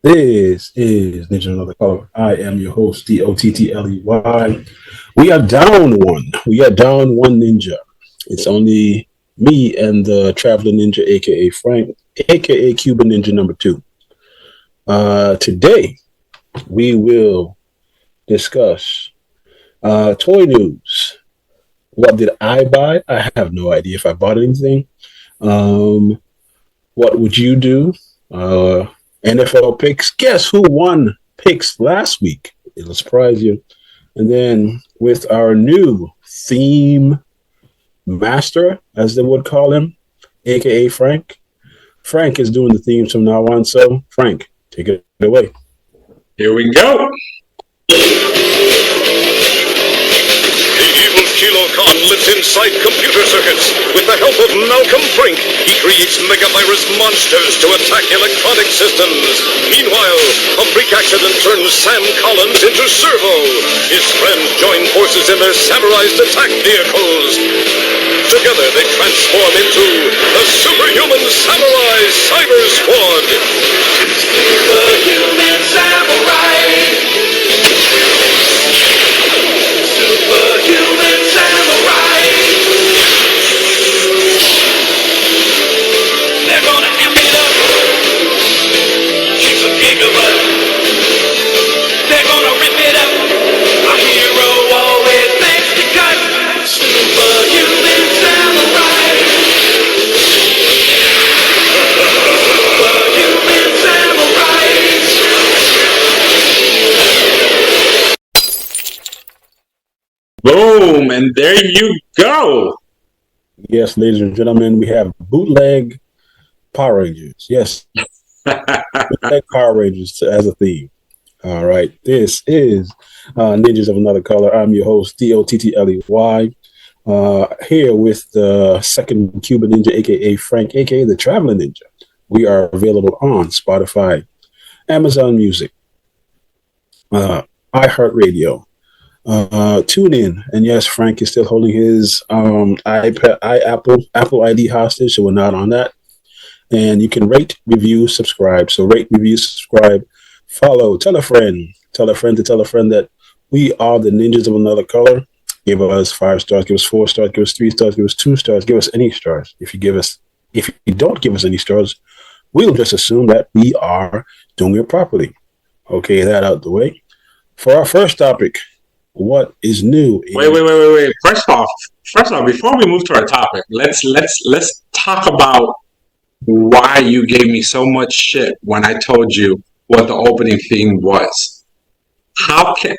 This is Ninja Another Color. I am your host, Dottley. We are down one. We are down one ninja. It's only me and the Traveling Ninja, aka Frank, aka Cuban Ninja number two. Today, we will discuss toy news. What did I buy? I have no idea if I bought anything. Um, what would you do? NFL picks. Guess who won picks last week? It'll surprise you. And then with our new theme master, as they would call him, aka Frank. Frank is doing the themes from now on. So, Frank, take it away. Here we go. Kilocon lives inside computer circuits. With the help of Malcolm Frink, he creates megavirus monsters to attack electronic systems. Meanwhile, a freak accident turns Sam Collins into Servo. His friends join forces in their samurai's attack vehicles. Together they transform into the Superhuman Samurai Cyber Squad. Superhuman Samurai. Superhuman Samurai. They're gonna amp it up. She's a gigabutt. They're gonna rip it up. A hero always makes the cut. Superhuman Samurai. Superhuman Samurai. Boom, and there you go. Yes, ladies and gentlemen, we have bootleg Power Rangers. Yes, bootleg Power Rangers as a theme. All right, this is Ninjas of Another Color. I'm your host, Dottley. Here with the second Cuban Ninja, aka Frank, aka the Traveling Ninja. We are available on Spotify, Amazon Music, iHeartRadio. Tune in, and yes, Frank is still holding his Apple ID hostage, so we're not on that. And you can rate, review, subscribe. So rate, review, subscribe, follow, tell a friend to tell a friend that we are the Ninjas of Another Color. Give us 5 stars, give us 4 stars, give us 3 stars, give us 2 stars, give us any stars. If you don't give us any stars, we'll just assume that we are doing it properly. Okay, that out the way. For our first topic. What is new? Wait. First off, before we move to our topic, let's talk about why you gave me so much shit when I told you what the opening theme was. How can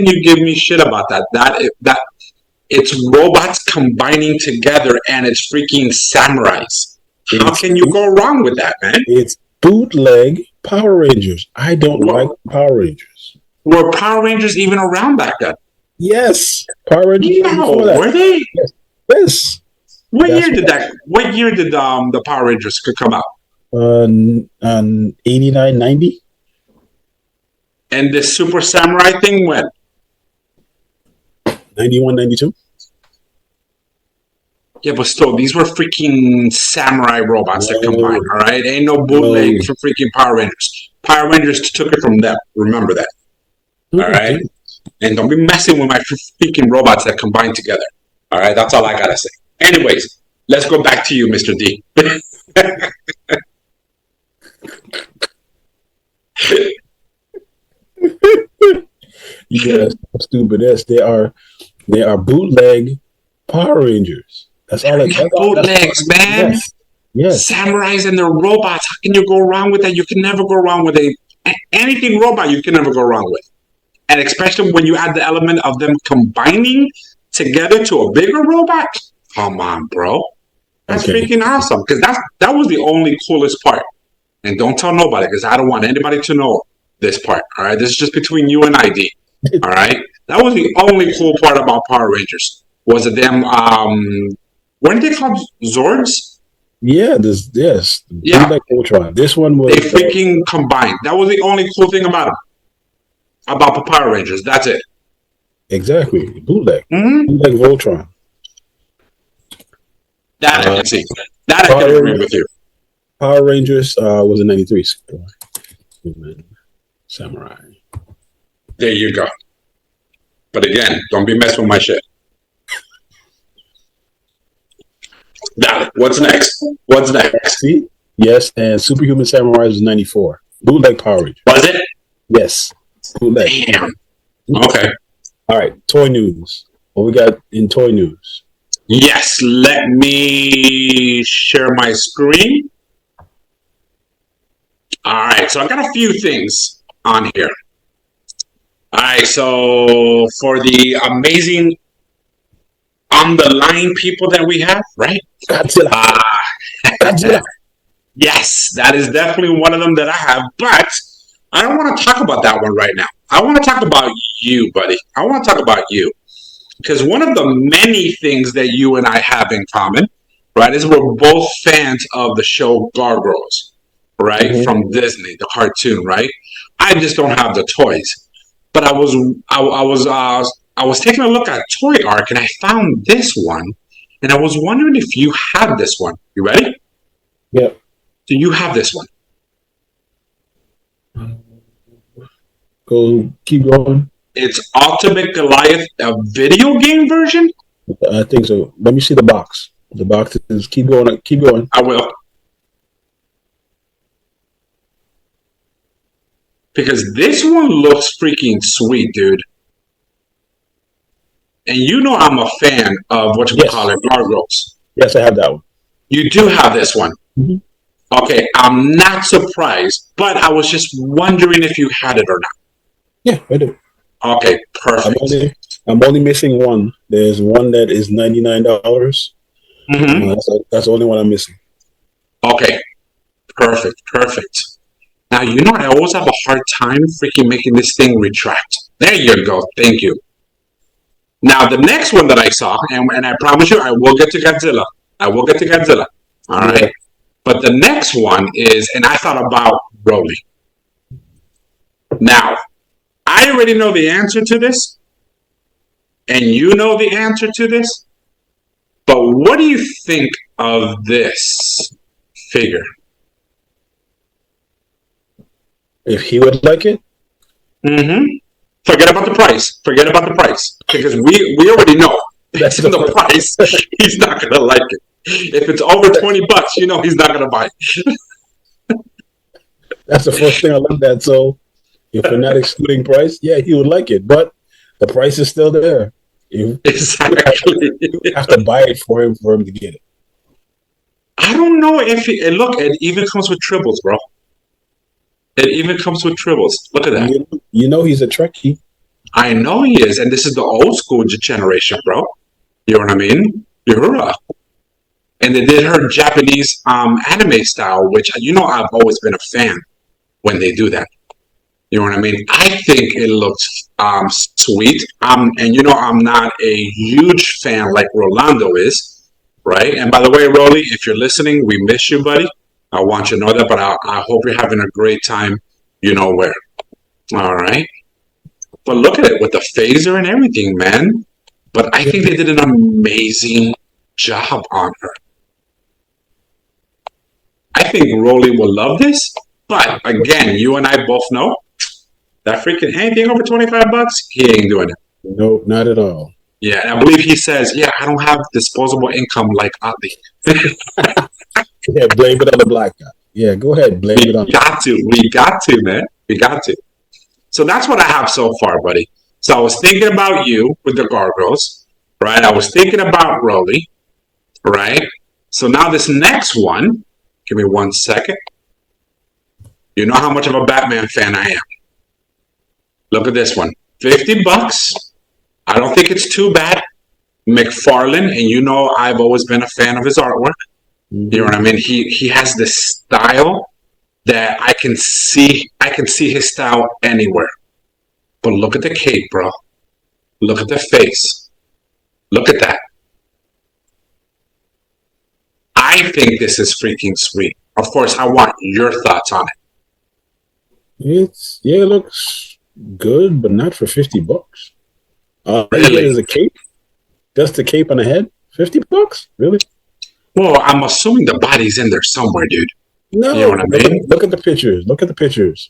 you give me shit about that? That it's robots combining together and it's freaking samurais. How can you go wrong with that, man? It's bootleg Power Rangers. I don't like Power Rangers. Were Power Rangers even around back then? Yes, Power Rangers. No, were they? Yes. What year did the Power Rangers come out? 89, 90. And the Super Samurai thing when? 91, 92. Yeah, but still, these were freaking samurai robots that combined. All right, ain't no bootleg for freaking Power Rangers. Power Rangers took it from them. Remember that. All right, and don't be messing with my freaking robots that combine together. All right, that's all I gotta say. Anyways, let's go back to you, Mr. D. Yes, stupid ass. They are bootleg Power Rangers. That's all. Bootlegs, man. Yes. Samurais and their robots. How can you go wrong with that? You can never go wrong with anything robot. You can never go wrong with. And especially when you add the element of them combining together to a bigger robot. Come on, bro. That's freaking awesome. Because that was the only coolest part. And don't tell nobody, because I don't want anybody to know this part. All right? This is just between you and ID. All right? That was the only cool part about Power Rangers. Was it them, weren't they called Zords? Yeah, yes. Yeah. Voltron. This one was... They freaking combined. That was the only cool thing about them. About the Power Rangers. That's it. Exactly. Bootleg. Mm-hmm. Bootleg Voltron. That I can see. That I can agree with you. Power Rangers was in 93. Human Samurai. There you go. But again, don't be messing with my shit. Now, what's next? What's next? See? Yes, and Superhuman Samurai is 94. Bootleg Power Rangers. Was it? Yes. Bootleg. Damn. Okay. All right. Toy news. What we got in toy news? Yes, let me share my screen. All right, so I got a few things on here. All right, so for the amazing on the line people that we have, right? Godzilla. Godzilla. Yes, that is definitely one of them that I have, but I don't want to talk about that one right now. I want to talk about you, buddy. I want to talk about you. Because one of the many things that you and I have in common, right, is we're both fans of the show Gargoyles, right, from Disney, the cartoon, right. I just don't have the toys, but I was taking a look at Toy Arc and I found this one, and I was wondering if you have this one. You ready? Yep. Do you have this one? Go. Keep going. It's Ultimate Goliath, a video game version? I think so. Let me see the box. The box is keep going. Keep going. I will. Because this one looks freaking sweet, dude. And you know I'm a fan of what you call it, Gargoyles. Yes, I have that one. You do have this one. Mm-hmm. Okay, I'm not surprised, but I was just wondering if you had it or not. Yeah, I do. Okay, perfect. I'm only missing one. There's one that is $99. That's the only one I'm missing. Okay, perfect. Now, you know I always have a hard time freaking making this thing retract. There you go. Thank you. Now, the next one that I saw, and I promise you, I will get to Godzilla. All right. But the next one is, and I thought about Broly. Now, I already know the answer to this, and you know the answer to this, but what do you think of this figure? If he would like it? Forget about the price. Because we already know that's the price. He's not going to like it. If it's over $20, you know he's not going to buy it. That's the first thing I looked at. So if we're not excluding price, yeah, he would like it. But the price is still there. Exactly. You have to buy it for him to get it. I don't know if look, it even comes with tribbles, bro. It even comes with tribbles. Look at that. You know he's a Trekkie. I know he is, and this is the old school generation, bro. You know what I mean? And they did her Japanese anime style, which you know I've always been a fan when they do that. You know what I mean? I think it looks sweet. And you know I'm not a huge fan like Rolando is, right? And by the way, Rolly, if you're listening, we miss you, buddy. I want you to know that, but I hope you're having a great time, you know where. All right? But look at it with the phaser and everything, man. But I think they did an amazing job on her. I think Rolly will love this. But again, you and I both know that freaking anything over $25, he ain't doing it. Nope, not at all. Yeah, and I believe he says, yeah, I don't have disposable income like Otley. Yeah, blame it on the black guy. Yeah, go ahead, blame it on. We got to, man. We got to. So that's what I have so far, buddy. So I was thinking about you with the Gargoyles, right? I was thinking about Rolly, right? So now this next one, give me 1 second. You know how much of a Batman fan I am. Look at this one. $50. I don't think it's too bad. McFarlane, and you know I've always been a fan of his artwork. You know what I mean? He has this style that I can see his style anywhere. But look at the cape, bro. Look at the face. Look at that. I think this is freaking sweet. Of course, I want your thoughts on it. It looks good, but not for $50. Really? Is a cape? Just the cape on the head? $50? Really? Well, I'm assuming the body's in there somewhere, dude. No. You know what I mean? Look at the pictures. Look at the pictures.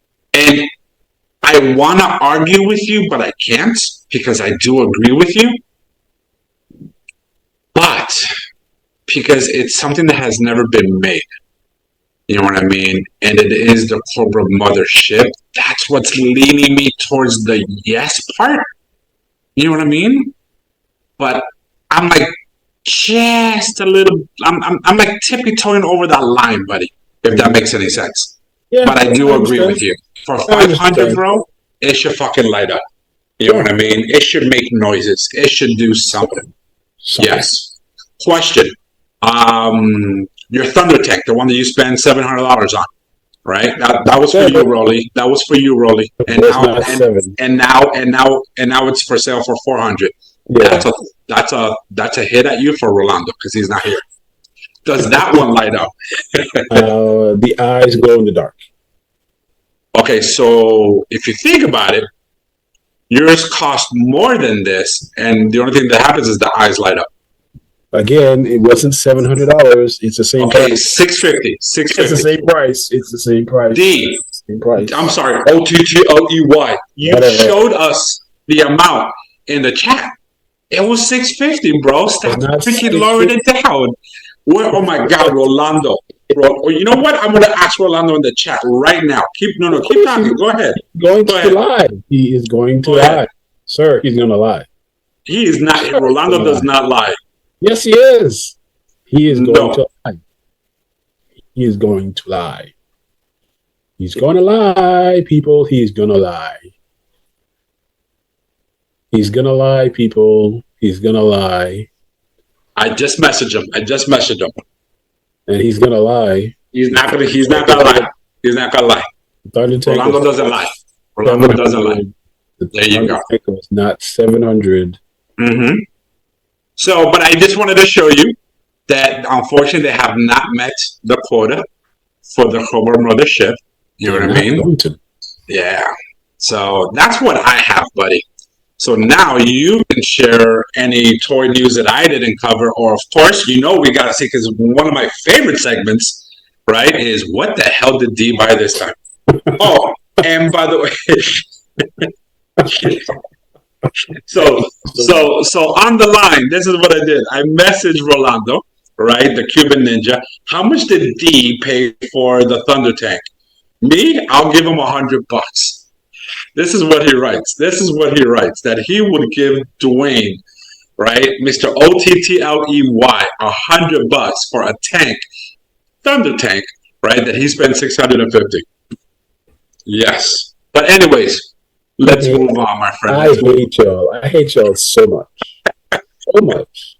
And I want to argue with you, but I can't because I do agree with you. But because it's something that has never been made. You know what I mean? And it is the Cobra mothership. That's what's leaning me towards the yes part. You know what I mean? But I'm like just a little. I'm like tippy-toeing over that line, buddy. If that makes any sense. Yeah, But I do I agree understand. with you. For I 500, understand. bro, it should fucking light up. You know Yeah, what I mean? It should make noises. It should do something. something, something. Yes. Question. Your Thunder Tech, the one that you spend $700 on, right? That was for you, Seven. Rolly. That was for you, Rolly. It And was now not seven. and now it's for sale for 400. That's Yeah. a that's a hit at you for Rolando because he's not here. Does that one light up? The eyes glow in the dark. Okay, so if you think about it, yours cost more than this, and the only thing that happens is the eyes light up. Again, it wasn't $700. It's the same Okay, price. 650, six It's the fifty. same price. It's the same price. D, Same price. I'm sorry, OTTOEY. You Whatever. showed us the amount in the chat. It was 650, bro. Stop It's not freaking lowering it down. Where? Oh my God, Rolando. Bro, you know what? I'm gonna ask Rolando in the chat right now. Keep talking. Go ahead. Going Go to ahead. lie. He is going to Go ahead. lie. Sir, he's going to lie. He is not. Sure, Rolando he's does gonna lie. not lie. Yes, he is. He is going No. to lie. He is going to lie. He's going to lie, people. He's going to lie. He's going to lie, people. He's going to lie. I just messaged him. And he's going to lie. He's not gonna lie. He's not gonna lie. Rolando doesn't lie. Rolando doesn't lie. There you go. It was not 700. Mm-hmm. So, but I just wanted to show you that unfortunately they have not met the quota for the Cobra mothership. You know what I mean? Yeah. So that's what I have, buddy. So now you can share any toy news that I didn't cover, or of course, we got to see, because one of my favorite segments, right, is what the hell did D buy this time? Oh, and by the way, so on the line, this is what I did. I messaged Rolando, right, the Cuban Ninja. How much did D pay for the Thunder Tank? Me, I'll give him $100. This is what he writes. That he would give Dwayne, right, Mr. OTTLEY, $100 for a tank, Thunder Tank, right, that he spent $650. Yes. But anyways, let's move on, my friend. I hate y'all. I hate y'all so much. So much.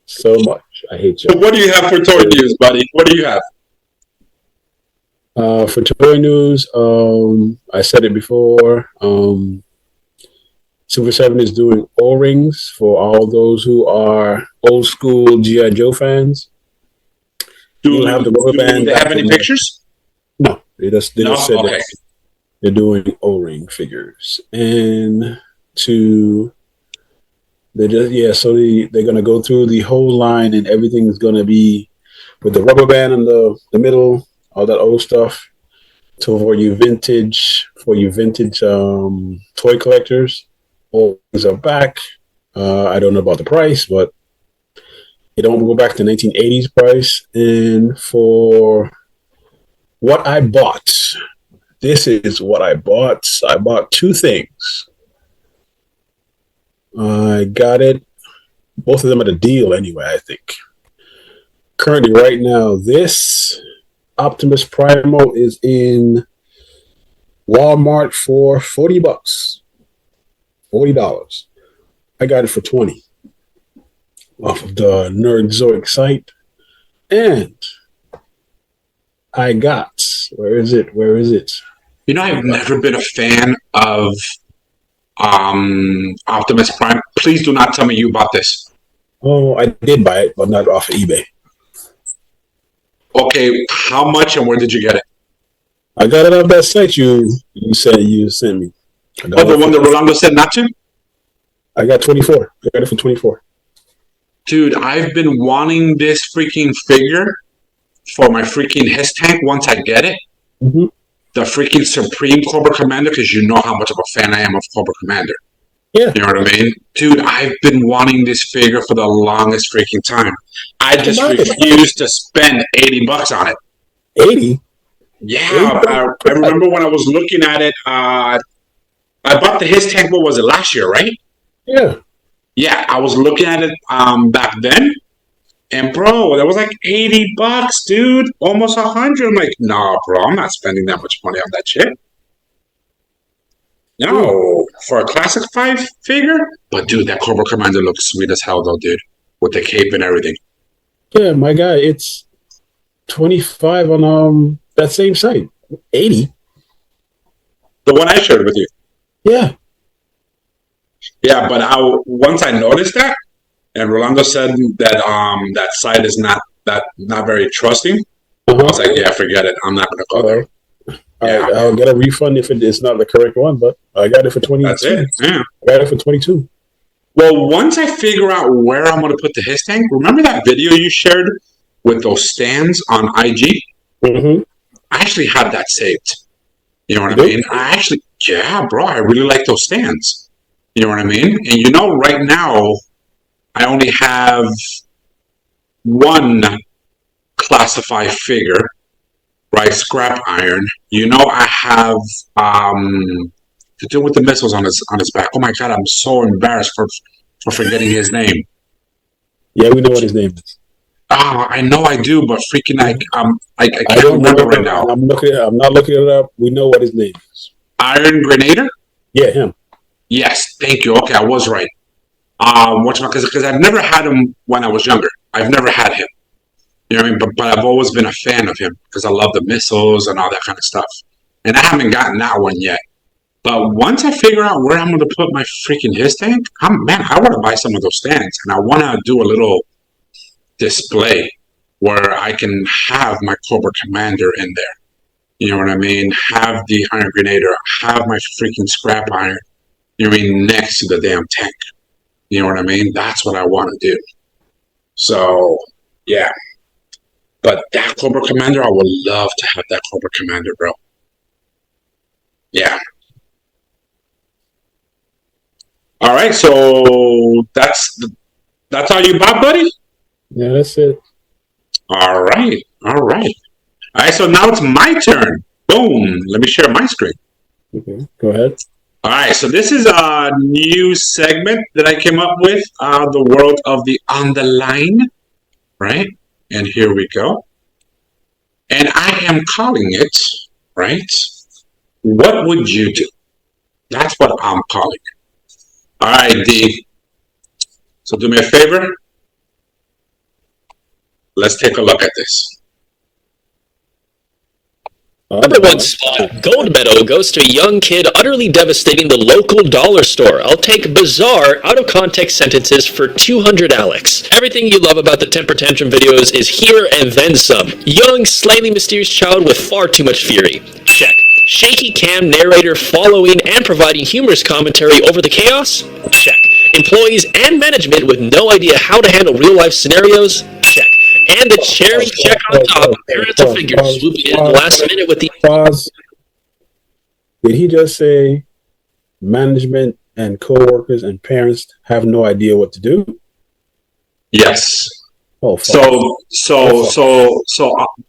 So much. I hate y'all. So what do you have for toy news, buddy? What do you have? For toy news, I said it before. Super 7 is doing O-rings for all those who are old school G.I. Joe fans. Do have the rubber band. they have any pictures? No, they just said Okay. that they're doing O-ring figures, and they're gonna go through the whole line, and everything's gonna be with the rubber band in the middle, all that old stuff. So for you vintage toy collectors, O-rings are back. I don't know about the price, but it don't go back to 1980s price. And for what I bought, this is what I bought. I bought two things. I got it, both of them at a deal anyway, I think. Currently, right now, this Optimus Primal is in Walmart for $40. $40. I got it for $20 off of the Nerdzoic site. And I got, where is it? I've never been a fan of Optimus Prime. Please do not tell me you bought this. Oh, I did buy it, but not off of eBay. Okay, how much and where did you get it? I got it off that site you sent me. The one that Rolando said not to? I got 24. I got it for 24. Dude, I've been wanting this freaking figure for my freaking HISS tank once I get it. Mm-hmm. the freaking Supreme Cobra Commander, because you know how much of a fan I am of Cobra Commander. Yeah. You know what I mean? Dude, I've been wanting this figure for the longest freaking time. I just refuse to spend $80 on it. 80? Yeah, I remember when I was looking at it, I bought the His Tank, what was it, last year, right? Yeah. Yeah, I was looking at it back then, and bro, that was like $80, dude. Almost 100. I'm like, nah, bro, I'm not spending that much money on that shit. No, for a Classic 5 figure? But dude, that Cobra Commander looks sweet as hell though, dude. With the cape and everything. Yeah, my guy, it's 25 on that same site. 80. The one I shared with you. Yeah. Yeah, but once I noticed that, and Rolando said that that site is not very trusting, I was like, yeah, forget it. I'm not gonna go there. All right, I'll get a refund if it's not the correct one, but I got it for 22. That's it. Yeah. I got it for 22. Well, once I figure out where I'm going to put the His Tank, remember that video you shared with those stands on IG? Mm-hmm. I actually have that saved. You know what I mean? Yeah, bro, I really like those stands. You know what I mean? And you know, right now, I only have one classified figure, right? Scrap Iron. You know, I have to do with the missiles on his back. Oh my god, I'm so embarrassed for forgetting his name. Yeah, we know what his name is. Oh, I know I do, but freaking I can't remember right now. I'm not looking it up. We know what his name is. Iron Grenader? Yeah, him. Yes, thank you. Okay, I was right. Because I've never had him when I was younger. I've never had him. You know what I mean? But I've always been a fan of him because I love the missiles and all that kind of stuff. And I haven't gotten that one yet. But once I figure out where I'm going to put my freaking His Tank, I want to buy some of those stands. And I want to do a little display where I can have my Cobra Commander in there. You know what I mean? Have the Iron Grenader, have my freaking Scrap Iron, you know what I mean, next to the damn tank. You know what I mean? That's what I want to do. So, yeah. But that Cobra Commander, I would love to have that Cobra Commander, bro. Yeah. All right, so that's all you bought, buddy? Yeah, that's it. All right. All right, so now it's my turn. Boom. Let me share my screen. Okay, go ahead. All right, so this is a new segment that I came up with, the world of the on the line, right? And here we go. And I am calling it, right? What would you do? That's what I'm calling it. All right, D. So do me a favor. Let's take a look at this. Number one spot, gold medal goes to a young kid utterly devastating the local dollar store. I'll take bizarre, out-of-context sentences for 200 Alex. Everything you love about the temper tantrum videos is here and then some. Young, slightly mysterious child with far too much fury. Check. Shaky cam narrator following and providing humorous commentary over the chaos? Check. Employees and management with no idea how to handle real-life scenarios? Check. And the cherry check on top, parental figures swooping in at the last minute with the... Pause. Did he just say management and co-workers and parents have no idea what to do? Yes. Oh, so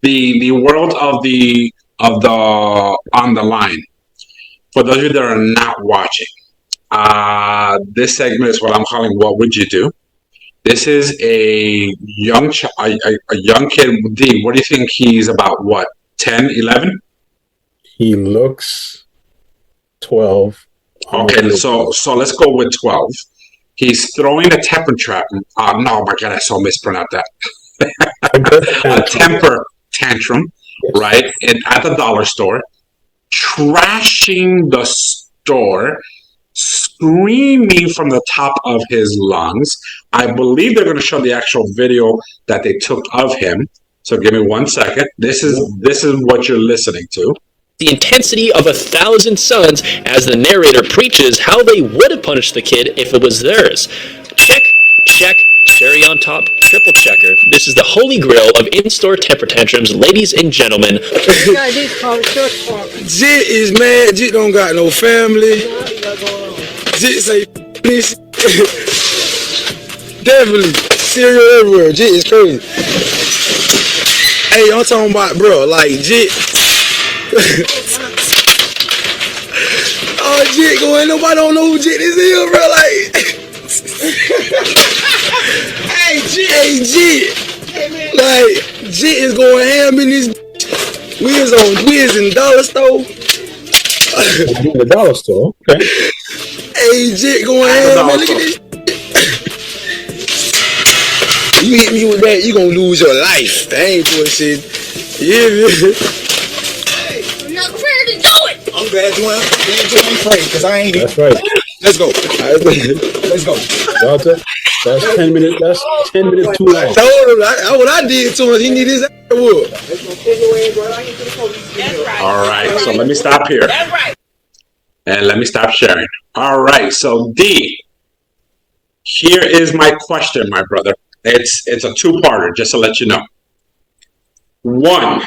the world of the on the line. For those of you that are not watching, this segment is what I'm calling "What Would You Do?" This is a young kid. D, what do you think he's about? What, 10, 11? He looks 12. Okay, so let's go with 12. He's throwing a temper trap. No, my God, I so mispronounced that. A temper tantrum, yes. Right? At the dollar store, trashing the store, screaming from the top of his lungs. I believe they're going to show the actual video that they took of him. So give me 1 second. This is what you're listening to. The intensity of 1,000 suns as the narrator preaches how they would have punished the kid if it was theirs. Check, check, cherry on top, triple checker. This is the holy grail of in-store temper tantrums, ladies and gentlemen. Jit is mad. Jit don't got no family. Jit say this. Definitely. Cereal everywhere. Jit is crazy. Hey, I'm talking about, bro, like Jit. Oh, Jit going, nobody don't know who Jit is here, bro. Like, hey, Jit. Like, Jit is going ham in this. We is in dollar store. In the dollar store. Okay. Hey, Jit going ham, man. Look at this. You hit me with that, you gonna lose your life. That ain't bullshit. Yeah, man. Hey, I'm not prepared to do it. I'm glad you ain't afraid, because I ain't. That's right. Let's go. Let's go. That's 10 minutes. That's 10 minutes too long. I told him what I did to him. He need his ass whoop. That's right. All right, so let me stop here. That's right. And let me stop sharing. All right, so D, here is my question, my brother. It's a two-parter, just to let you know. One,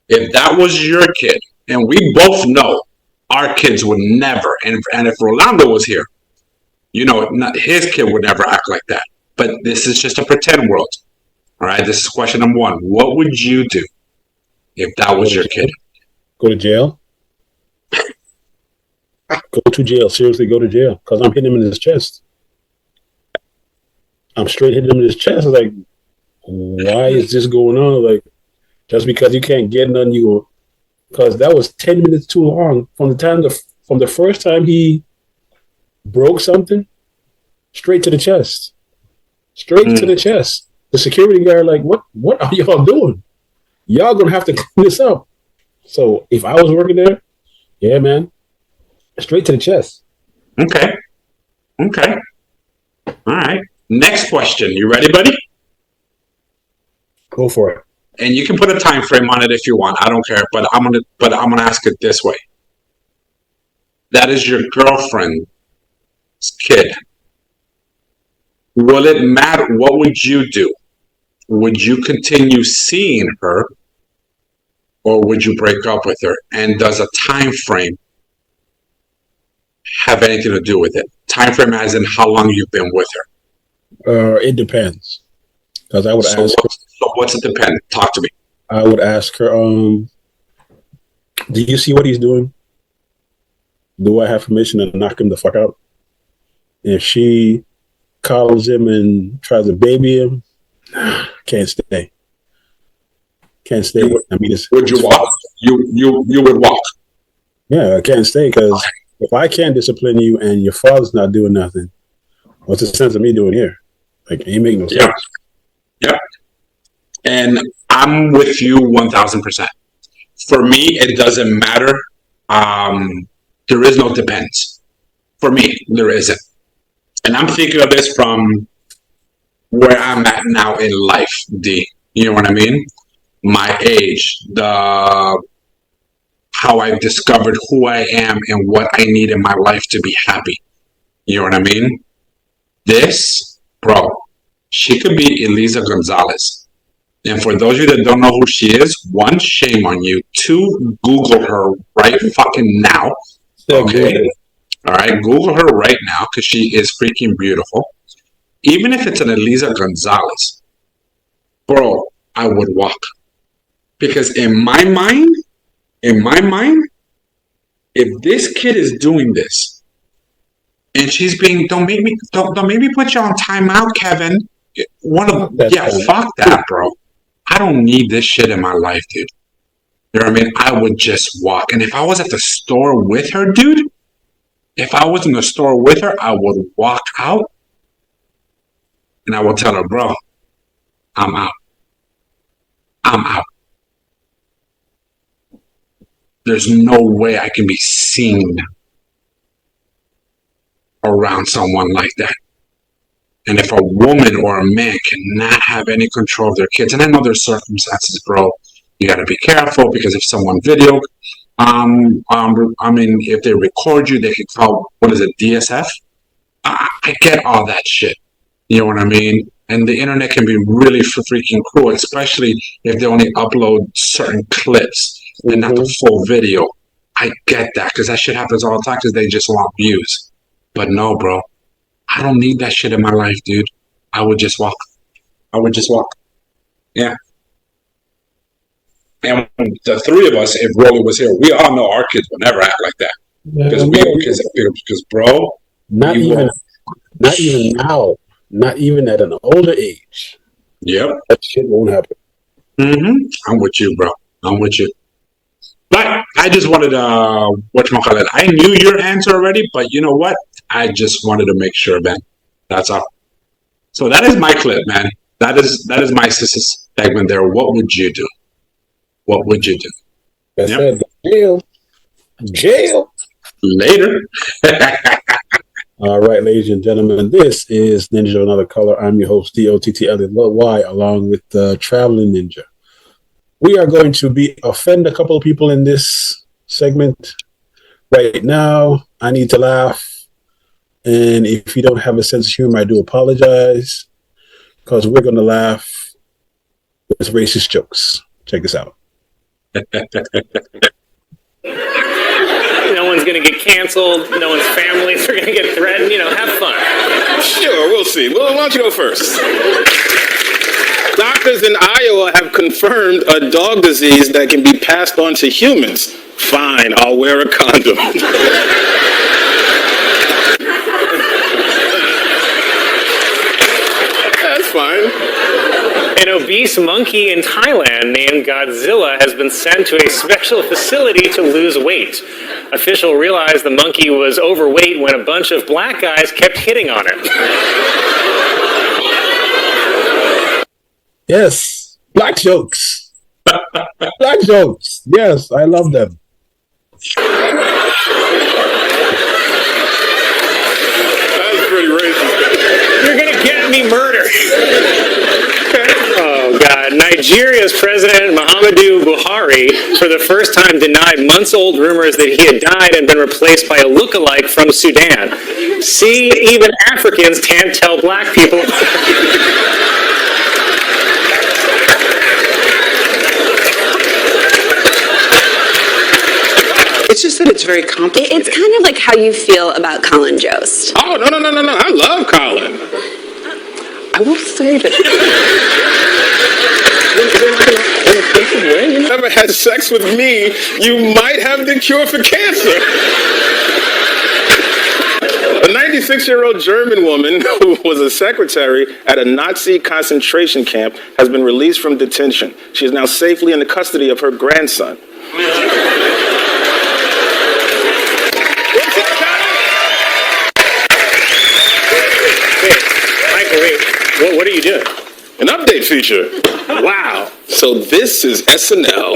if that was your kid, and we both know our kids would never, and if Rolando was here, you know, his kid would never act like that. But this is just a pretend world. All right, this is question number one. What would you do if that was your kid? Go to jail. Go to jail. Seriously, go to jail. Because I'm hitting him in his chest. I'm straight hitting him in his chest. I was like, why is this going on? Like, just because you can't get none, you. Because that was 10 minutes too long from the first time he broke something, straight to the chest. Straight to the chest. The security guard, like, what are y'all doing? Y'all gonna have to clean this up. So if I was working there, yeah, man, straight to the chest. Okay. All right. Next question. You ready, buddy? Go for it. And you can put a time frame on it if you want. I don't care, but I'm gonna ask it this way. That is your girlfriend's kid. Will it matter? What would you do? Would you continue seeing her, or would you break up with her? And does a time frame have anything to do with it? Time frame as in how long you've been with her. It depends. Because I would ask her. So what's it depend? Talk to me. I would ask her, do you see what he's doing? Do I have permission to knock him the fuck out? If she calls him and tries to baby him, can't stay. Can't stay. I mean, would you walk? You would walk. Yeah, I can't stay because if I can't discipline you and your father's not doing nothing, what's the sense of me doing here? Like, it ain't make no sense. Yep. And I'm with you 1,000%. For me, it doesn't matter. There is no depends. For me, there isn't. And I'm thinking of this from where I'm at now in life, D. You know what I mean? My age, how I've discovered who I am and what I need in my life to be happy. You know what I mean? This, bro, she could be Eliza Gonzalez. And for those of you that don't know who she is, one, shame on you. Two, Google her right fucking now. Okay? All right, Google her right now because she is freaking beautiful. Even if it's an Eliza Gonzalez, bro, I would walk. Because in my mind, if this kid is doing this and she's being, don't make me put you on timeout, Kevin. Fuck that, bro. I don't need this shit in my life, dude. You know what I mean? I would just walk. And if I was at the store with her, dude, if I was in the store with her, I would walk out and I would tell her, bro, I'm out. There's no way I can be seen around someone like that. And if a woman or a man cannot have any control of their kids, and I know there's circumstances, bro, you got to be careful because if someone video, if they record you, they can call, what is it, DSF? I get all that shit. You know what I mean? And the internet can be really freaking cruel, especially if they only upload certain clips and not the full video. I get that because that shit happens all the time because they just want views. But no, bro, I don't need that shit in my life, dude. I would just walk. I would just walk. Yeah. And the three of us, if Rolly was here, we all know our kids would never act like that because bro, not even now, not even at an older age. Yep, that shit won't happen. I'm with you, bro. I'm with you. But I just wanted whatchamacallit. I knew your answer already, but you know what? I just wanted to make sure, man. That's all. So that is my clip, man. That is my segment there. What would you do? What would you do? That's it. Jail. Later. All right, ladies and gentlemen, this is Ninja Another Color. I'm your host, DOTT Elliot Y, along with Traveling Ninja. We are going to offend a couple of people in this segment. Right now, I need to laugh. And if you don't have a sense of humor, I do apologize. Because we're going to laugh with racist jokes. Check this out. No one's going to get canceled. No one's families are going to get threatened. Have fun. Sure, we'll see. Well, why don't you go first? Doctors in Iowa have confirmed a dog disease that can be passed on to humans. Fine, I'll wear a condom. That's fine. An obese monkey in Thailand named Godzilla has been sent to a special facility to lose weight. Officials realized the monkey was overweight when a bunch of black guys kept hitting on it. Yes, black jokes. Black jokes. Yes, I love them. That's pretty racist. You're going to get me murdered. Oh, God. Nigeria's President Muhammadu Buhari, for the first time, denied months-old rumors that he had died and been replaced by a look-alike from Sudan. See, even Africans can't tell black people. It's just that it's very complicated. It's kind of like how you feel about Colin Jost. Oh, no. I love Colin. I will say that. When you never had sex with me, you might have the cure for cancer. A 96-year-old German woman who was a secretary at a Nazi concentration camp has been released from detention. She is now safely in the custody of her grandson. What are you doing? An update feature. Wow. So this is SNL.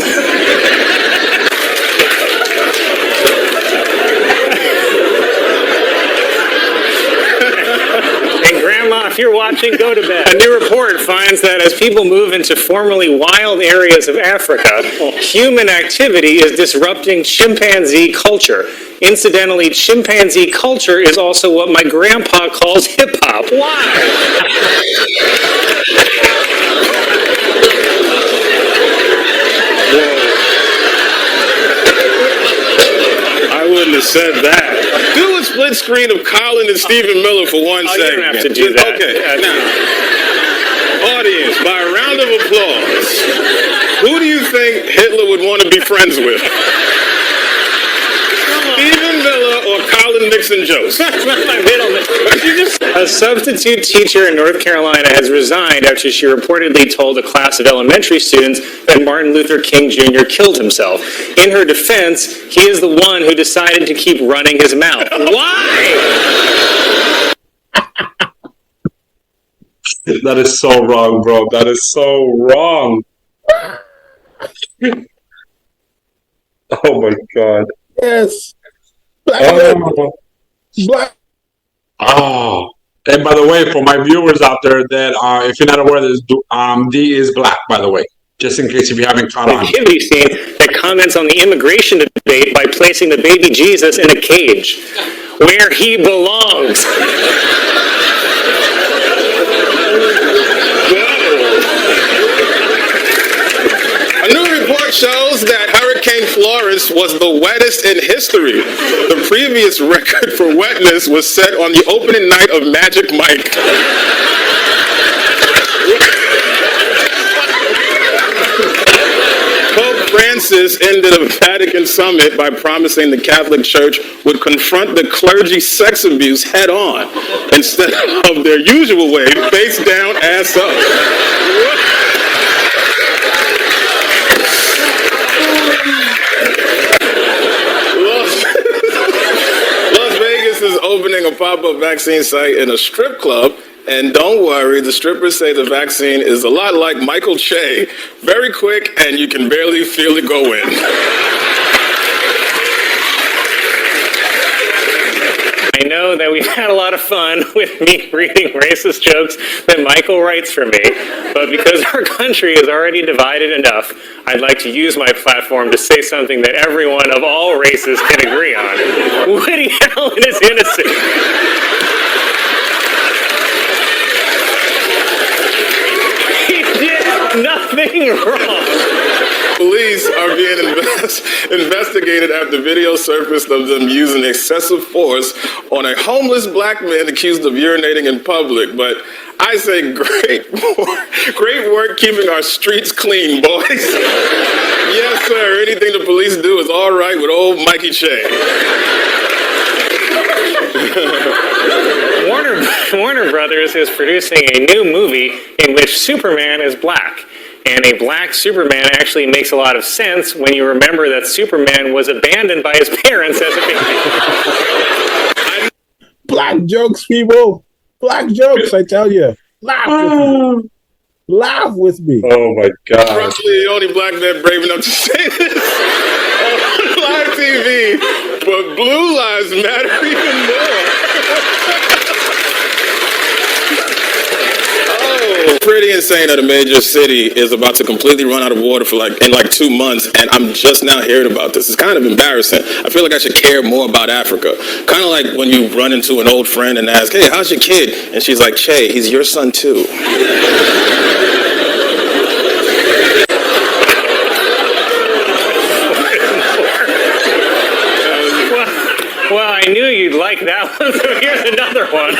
And Grandma, if you're watching, go to bed. A new report finds that as people move into formerly wild areas of Africa, human activity is disrupting chimpanzee culture. Incidentally, chimpanzee culture is also what my grandpa calls hip-hop. Why? I wouldn't have said that. Do a split screen of Colin and Stephen Miller for one second. You don't have to do that. Okay. Now, audience, by a round of applause, who do you think Hitler would want to be friends with? Stephen Miller or Colin Nixon Jost? That's not my middle name. A substitute teacher in North Carolina has resigned after she reportedly told a class of elementary students that Martin Luther King Jr. killed himself. In her defense, he is the one who decided to keep running his mouth. Why? That is so wrong, bro. That is so wrong. Oh my God. Yes. Black. Oh. And by the way, for my viewers out there that if you're not aware, D is black, by the way. Just in case if you haven't caught on. Activity scene that comments on the immigration debate by placing the baby Jesus in a cage where he belongs. shows that Hurricane Florence was the wettest in history. The previous record for wetness was set on the opening night of Magic Mike. Pope Francis ended a Vatican summit by promising the Catholic Church would confront the clergy sex abuse head on instead of their usual way, face down, ass up. Las Vegas is opening a pop-up vaccine site in a strip club. And don't worry, the strippers say the vaccine is a lot like Michael Che. Very quick, and you can barely feel it go in. I know that we've had a lot of fun with me reading racist jokes that Michael writes for me, but because our country is already divided enough, I'd like to use my platform to say something that everyone of all races can agree on. Woody Allen is innocent. Nothing wrong. Police are being investigated after video surfaced of them using excessive force on a homeless black man accused of urinating in public. But I say great work keeping our streets clean, boys. Yes, sir. Anything the police do is all right with old Mikey Che. Warner Brothers is producing a new movie in which Superman is black. And a black Superman actually makes a lot of sense when you remember that Superman was abandoned by his parents as a baby. Black jokes, people. Black jokes, I tell you. Laugh with me. Laugh with me. Oh, my God. Probably the only black man brave enough to say this on live TV, but blue lives matter even more. Pretty insane that a major city is about to completely run out of water in 2 months, and I'm just now hearing about this. It's kind of embarrassing. I feel like I should care more about Africa. Kind of like when you run into an old friend and ask, "Hey, how's your kid?" And she's like, "Che, he's your son too." Well, I knew you'd like that one, so here's another one.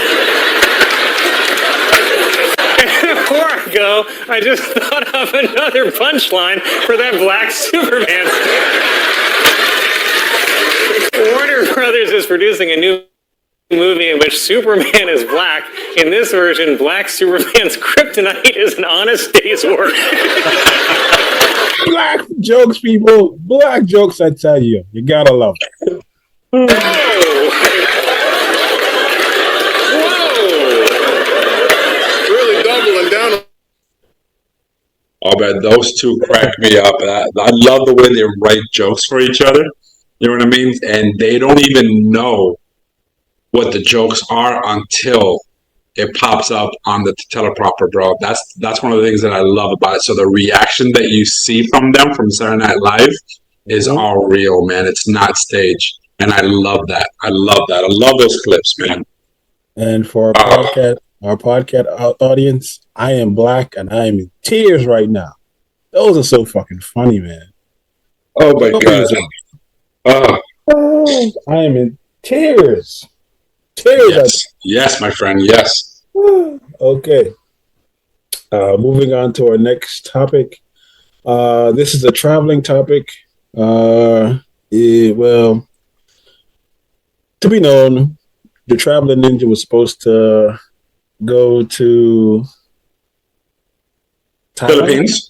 Before I go, I just thought of another punchline for that black Superman. Warner Brothers is producing a new movie in which Superman is black. In this version, black Superman's kryptonite is an honest day's work. Black jokes, people. Black jokes, I tell you. You gotta love it. Down. Oh, man, those two crack me up. I love the way they write jokes for each other. You know what I mean? And they don't even know what the jokes are until it pops up on the teleprompter, bro. That's one of the things that I love about it. So the reaction that you see from them from Saturday Night Live is all real, man. It's not staged. And I love that. I love those clips, man. And for our podcast audience, I am black and I am in tears right now. Those are so fucking funny, man. Oh my God. I am in tears. Tears. Yes, my friend. Yes. Okay. Moving on to our next topic. This is a traveling topic. Well, to be known, the traveling ninja was supposed to go to Philippines,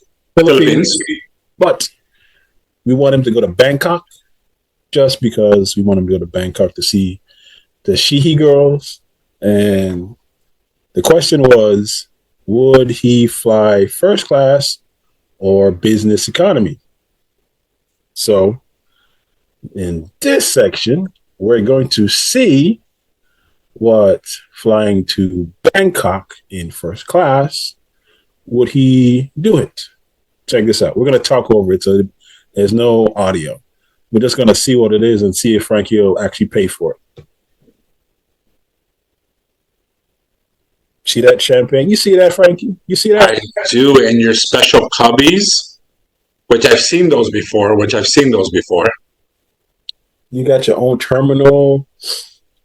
but we want him to go to Bangkok just because we want him to go to Bangkok to see the Sheehy girls. And the question was, would he fly first class or business economy? So in this section, we're going to see what flying to Bangkok in first class, would he do it? Check this out. We're going to talk over it, so there's no audio. We're just going to see what it is and see if Frankie will actually pay for it. See that champagne? You see that, Frankie? You see that? I do. And your special cubbies Which I've seen those before. You got your own terminal.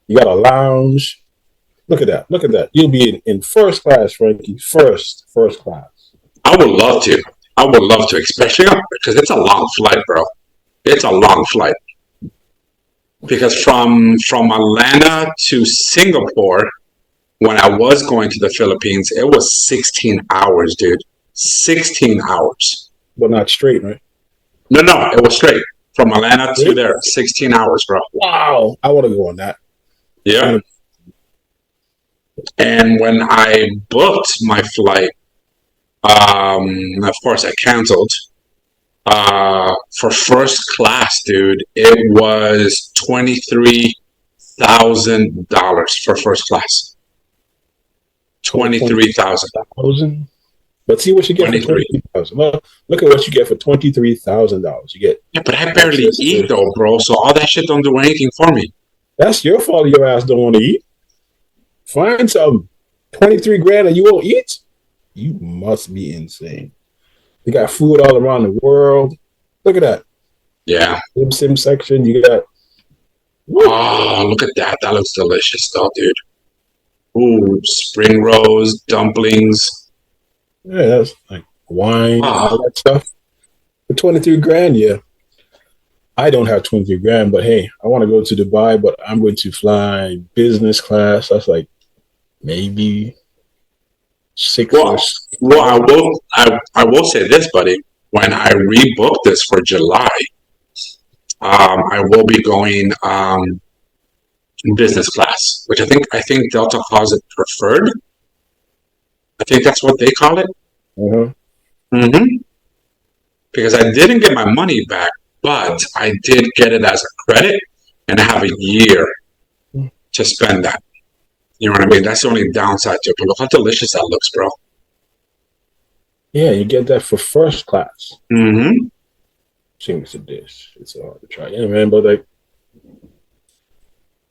You got a lounge. Look at that. Look at that. You'll be in first class, Frankie. First class. I would love to. Especially because it's a long flight, bro. It's a long flight. Because from Atlanta to Singapore, when I was going to the Philippines, it was 16 hours, dude. 16 hours. But not straight, right? No, it was straight. From Atlanta to there, 16 hours, bro. Wow. I want to go on that. Yeah. And when I booked my flight, of course I canceled. For first class, dude, it was $23,000 for first class. 23,000. But see what you get for 23,000. Well, look at what you get for $23,000. You get. Yeah, but I barely eat though, bro. So all that shit don't do anything for me. That's your fault. Your ass don't want to eat. Find some 23 grand and you won't eat. You must be insane. You got food all around the world. Look at that. Yeah. Sim section. You got. Oh, look at that. That looks delicious, though, dude. Ooh, spring rolls, dumplings. Yeah, that's like wine, all that stuff. For 23 grand, yeah. I don't have 23 grand, but hey, I want to go to Dubai, but I'm going to fly business class. That's like maybe six. Well, I will say this, buddy. When I rebook this for July, I will be going business class, which I think Delta calls it preferred. I think that's what they call it. Because I didn't get my money back, but I did get it as a credit, and I have a year to spend that. You know what I mean? That's the only downside to it. But look how delicious that looks, bro. Yeah, you get that for first class. Mm-hmm. It's a dish. It's hard to try. Yeah, man, but like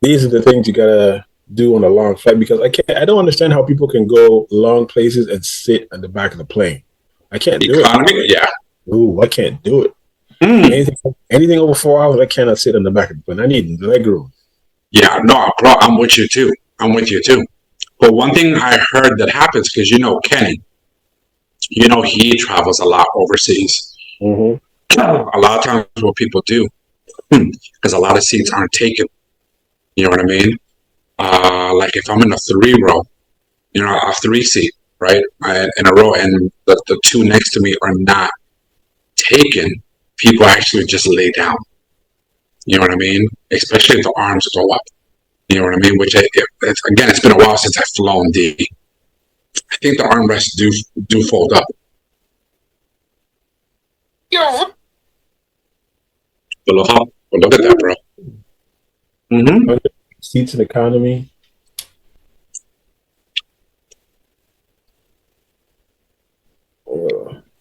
these are the things you gotta do on a long flight because I don't understand how people can go long places and sit at the back of the plane. I can't do it. Yeah. Ooh, I can't do it. Anything over 4 hours, I cannot sit on the back of the plane. I need leg room. Yeah, no, bro, I'm with you too. But one thing I heard that happens, because Kenny, he travels a lot overseas. Mm-hmm. A lot of times what people do, because a lot of seats aren't taken. You know what I mean? Like if I'm in a 3-row, a 3-seat, right, in a row, and the two next to me are not taken, people actually just lay down. You know what I mean? Especially if the arms go up. You know what I mean? Which it's been a while since I've flown D. I think the armrests do fold up. Yeah. But look at that, bro. Mm-hmm. Seats in economy.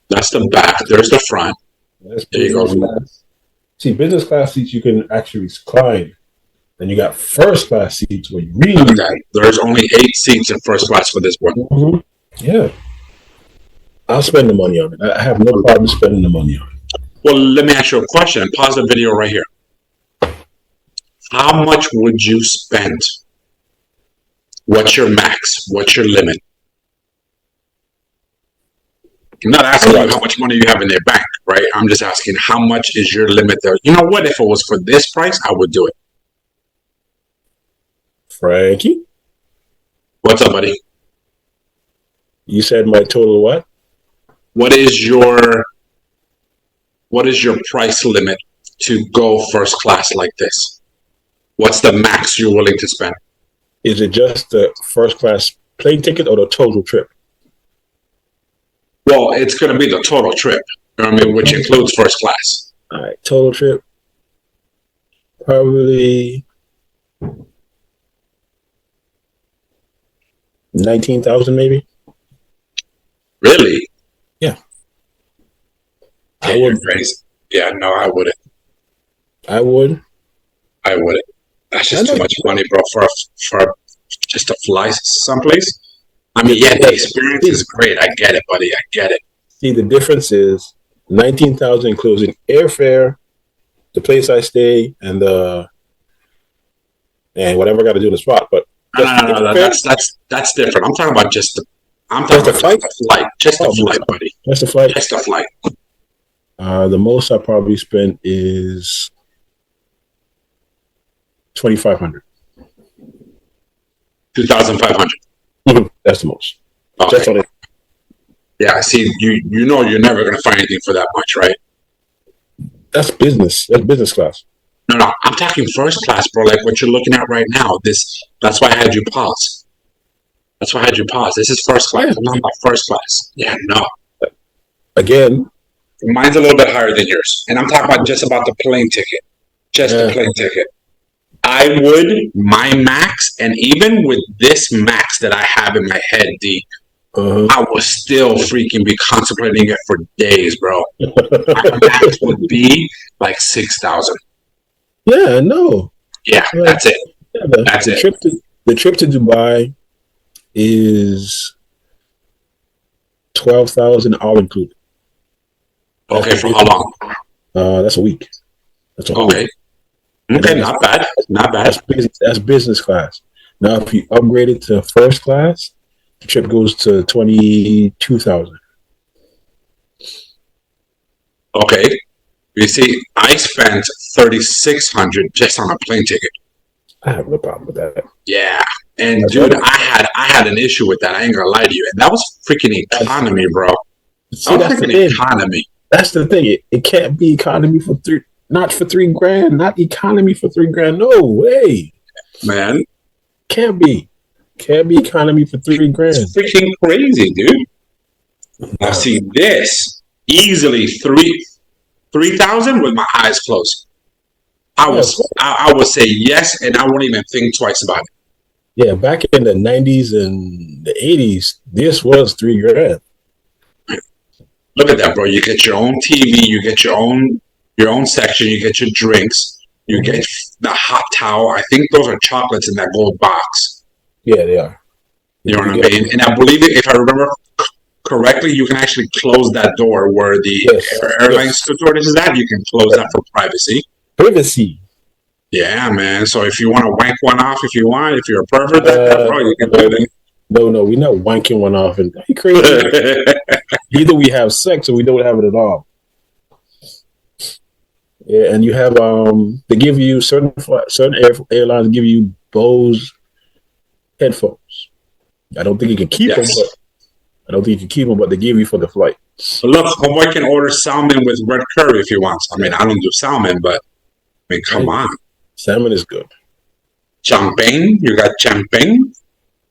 That's the back. There's the front. There you go. Class. See, business class seats you can actually recline. Then you got first class seats where you really. Okay. There's only 8 seats in first class for this one. Mm-hmm. Yeah. I'll spend the money on it. I have no problem spending the money on it. Well, let me ask you a question. Pause the video right here. How much would you spend? What's your max? What's your limit? I'm not asking you how much money you have in their bank, right? I'm just asking how much is your limit there. You know what? If it was for this price, I would do it. Frankie? What's up, buddy? You said my total what? What is your price limit to go first class like this? What's the max you're willing to spend? Is it just the first class plane ticket or the total trip? Well, it's going to be the total trip, you know what I mean, which includes first class. All right, total trip. Probably 19,000 maybe. Really? Yeah. I would crazy. Yeah, no, I wouldn't. I would. I wouldn't. That's just too much money, bro, for just to fly someplace. I mean, yeah, the experience is great. I get it, buddy. I get it. See, the difference is 19,000 including airfare, the place I stay, and whatever I got to do in the spot. But No. That's different. I'm talking about just the. I'm talking just about the just the flight. Just the flight, buddy. Just the flight. Just the flight. The most I probably spent is 2,500. 2,500. That's the most. Okay. Just on it. Yeah. See, you know you're never gonna find anything for that much, right? That's business. That's business class. No. I'm talking first class, bro. Like what you're looking at right now. That's why I had you pause. This is first class. I'm talking about first class. Yeah, no. Again, mine's a little bit higher than yours, and I'm talking about just about the plane ticket. The plane ticket. I would my max, and even with this max that I have in my head, D, I would still freaking be contemplating it for days, bro. My max would be like 6,000. Yeah, no. Yeah, that's it. That's it. The trip to Dubai is 12,000 all included. Okay, for how long? That's a week. That's a whole week. Okay, not bad. That's business class. Now, if you upgrade it to first class, the trip goes to 22,000. Okay. You see, I spent 3,600 just on a plane ticket. I have no problem with that. Yeah, and dude, I had an issue with that. I ain't gonna lie to you, and that was freaking economy, bro. See, that's the thing. Economy. That's the thing. It can't be economy for not for $3,000, not economy for $3,000. No way, man. Can't be economy for $3,000. It's freaking crazy, dude. Now see this easily 3,000 with my eyes closed. I would say yes, and I won't even think twice about it. Yeah, back in the 90s and the 80s, this was $3,000. Look at that, bro. You get your own TV, you get your own section, you get your drinks, you get the hot towel. I think those are chocolates in that gold box. Yeah, they are. You know what I mean? And I believe if I remember correctly, you can actually close that door where the airline stewardess is at. You can close that for privacy. Privacy. Yeah, man. So if you want to wank one off, if you're a pervert, bro, you can do that. No, we're not wanking one off. And are you crazy? Either we have sex or we don't have it at all. Yeah, and you have they give you certain airlines give you Bose headphones. I don't think you can keep them, but they give you for the flight. So look, homeboy can order salmon with red curry if he wants. I mean, I don't do salmon, but I mean, come on. Salmon is good. Champagne? You got champagne?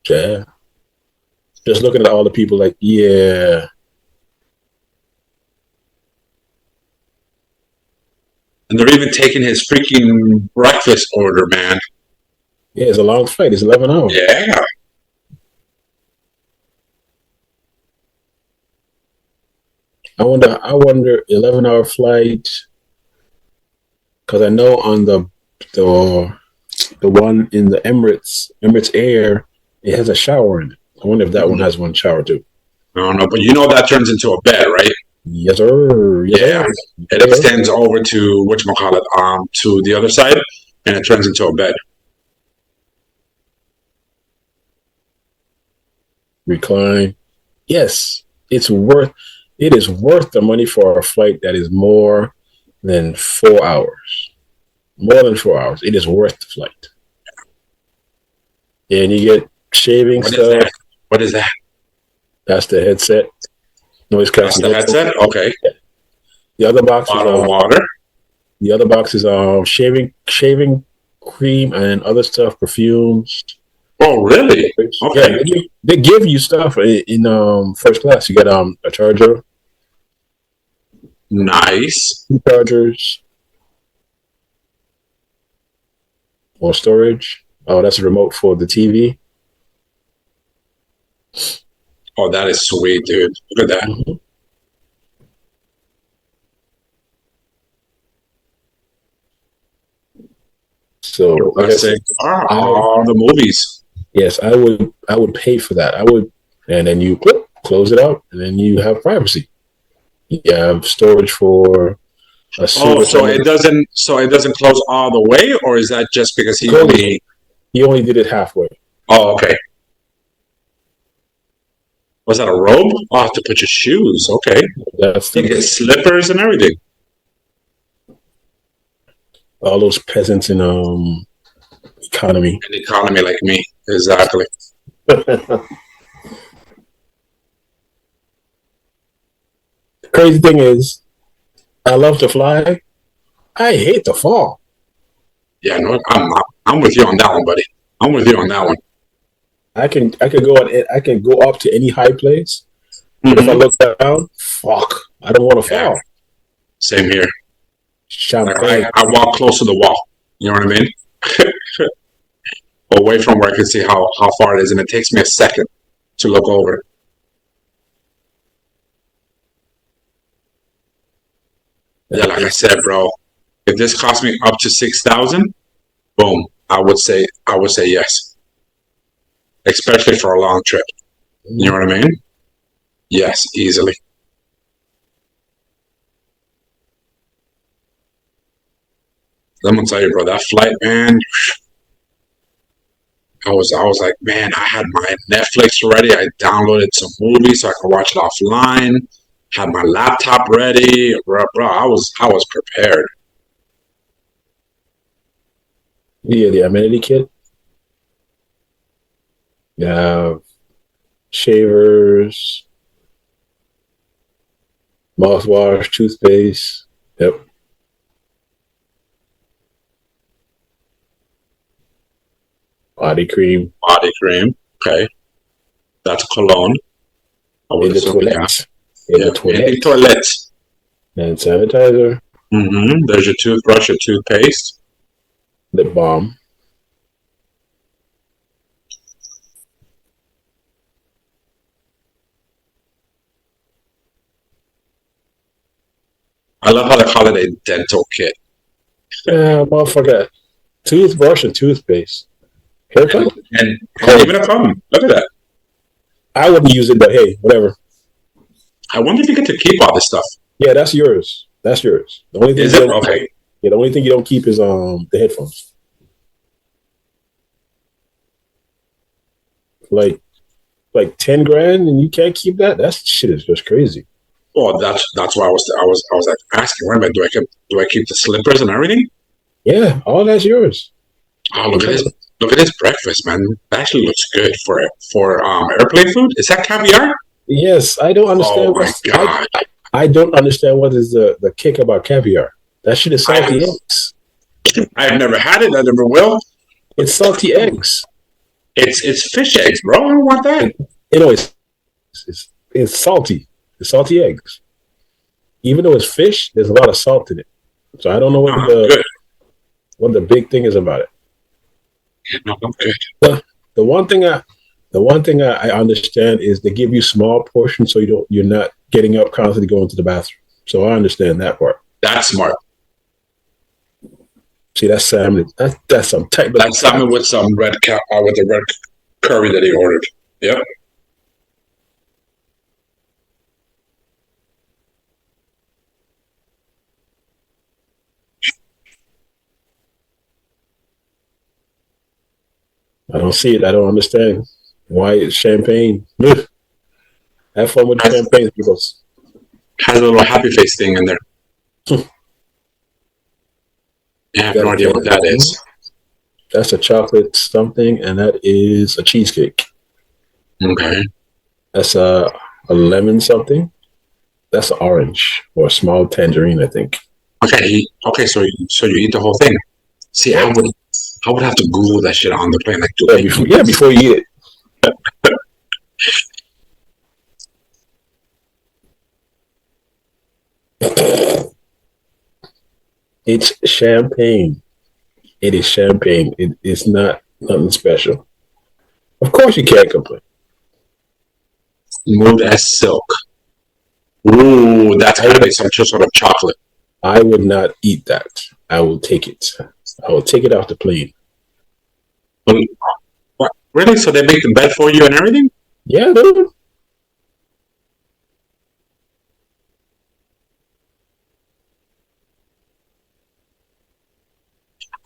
Yeah. Just looking at all the people like, yeah. And they're even taking his freaking breakfast order, man. Yeah, it's a long flight. It's 11 hours. Yeah. I wonder 11-hour flight, because I know on the one in the Emirates Air, it has a shower in it. I wonder if that one has one shower too. I don't know, but you know that turns into a bed, right? Yes, sir. Yes, yeah, sir. It extends over to whatchamacallit, to the other side, and it turns into a bed. Recline. Yes, it is worth the money for a flight that is more than 4 hours. More than 4 hours. It is worth the flight. And you get shaving stuff. What is that? That's the headset. Noise canceling. That's the headset? Okay. The other box is water. The other box is shaving cream and other stuff, perfumes. Oh, really? Okay. Yeah, they give you stuff in first class. You get a charger. Nice. 2 chargers. More storage. Oh, that's a remote for the TV. Oh, that is sweet, dude. Look at that. Mm-hmm. So let's say all the movies. Yes, I would pay for that. I would, and then you close it out, and then you have privacy. You have storage for a Oh, silver semi. so it doesn't close all the way, or is that just because he Close. only? He only did it halfway. Oh, okay. Was that a robe? Oh, I have to put your shoes. Okay. That's You get slippers and everything. all those peasants in economy. An economy like me. Exactly. Crazy thing is, I love to fly. I hate to fall. Yeah, no, I'm with you on that one, buddy. I'm with you on that one. I can go up to any high place. But if I look down, fuck, I don't want to fall. Same here. Champagne. Like I walk close to the wall. You know what I mean? Away from where I can see how far it is, and it takes me a second to look over. Yeah, like I said, bro, if this cost me up to 6,000, boom, I would say yes, especially for a long trip. You know what I mean? Yes, easily. I'm gonna tell you, bro, that flight, man. I was like, man, I had my Netflix ready. I downloaded some movies so I could watch it offline. Had my laptop ready, bro. I was prepared. Yeah, the amenity kit. Yeah, shavers, mouthwash, toothpaste. Yep. Body cream. Body cream. Okay, that's cologne. I would In the assume, yeah. toilet. In Yeah, the toilet. in the toilet. And sanitizer. Mm-hmm. There's your toothbrush, your toothpaste. Lip balm. I love how they call it a dental kit. Yeah, motherfucker. Toothbrush and toothpaste. Haircut? And even a comb. Look at that. I wouldn't use it, but hey, whatever. I wonder if you get to keep all this stuff. Yeah, that's yours. That's yours. The only thing Is it? Okay. Yeah, the only thing you don't keep is the headphones. Like 10 grand and you can't keep that? That shit is just crazy. Well, that's why I was like asking, wait a minute, do I keep the slippers and everything? Yeah, all that's yours. Oh, look at this breakfast, man. That actually looks good for airplane food. Is that caviar? Yes, I don't understand. Oh my god! I don't understand what is the kick about caviar. That shit is salty eggs. I've never had it. I never will. It's salty eggs. It's fish eggs, bro. I don't want that. It's salty. It's salty eggs. Even though it's fish, there's a lot of salt in it. So I don't know what the big thing is about it. No, I'm good. The one thing I understand is they give you small portions so you're not getting up constantly going to the bathroom. So I understand that part. That's smart. See, that's salmon. That's some type. That's salmon with some with the red curry that he ordered. Yep. I don't see it. I don't understand why it's champagne. Have fun with the champagne, people. Has a little happy face thing in there. I have no idea what that is. That's a chocolate something, and that is a cheesecake. Okay. That's a lemon something. That's an orange or a small tangerine, I think. Okay. Okay. So you eat the whole thing. See, I would have to Google that shit on the plane. Like, before you eat it. It's champagne. It is champagne. It's not nothing special. Of course, you can't complain. Smooth as silk. Ooh, that's gotta be some sort of chocolate. I would not eat that. I will take it. I will take it off the plane. What? Really? So they make the bed for you and everything? Yeah, dude.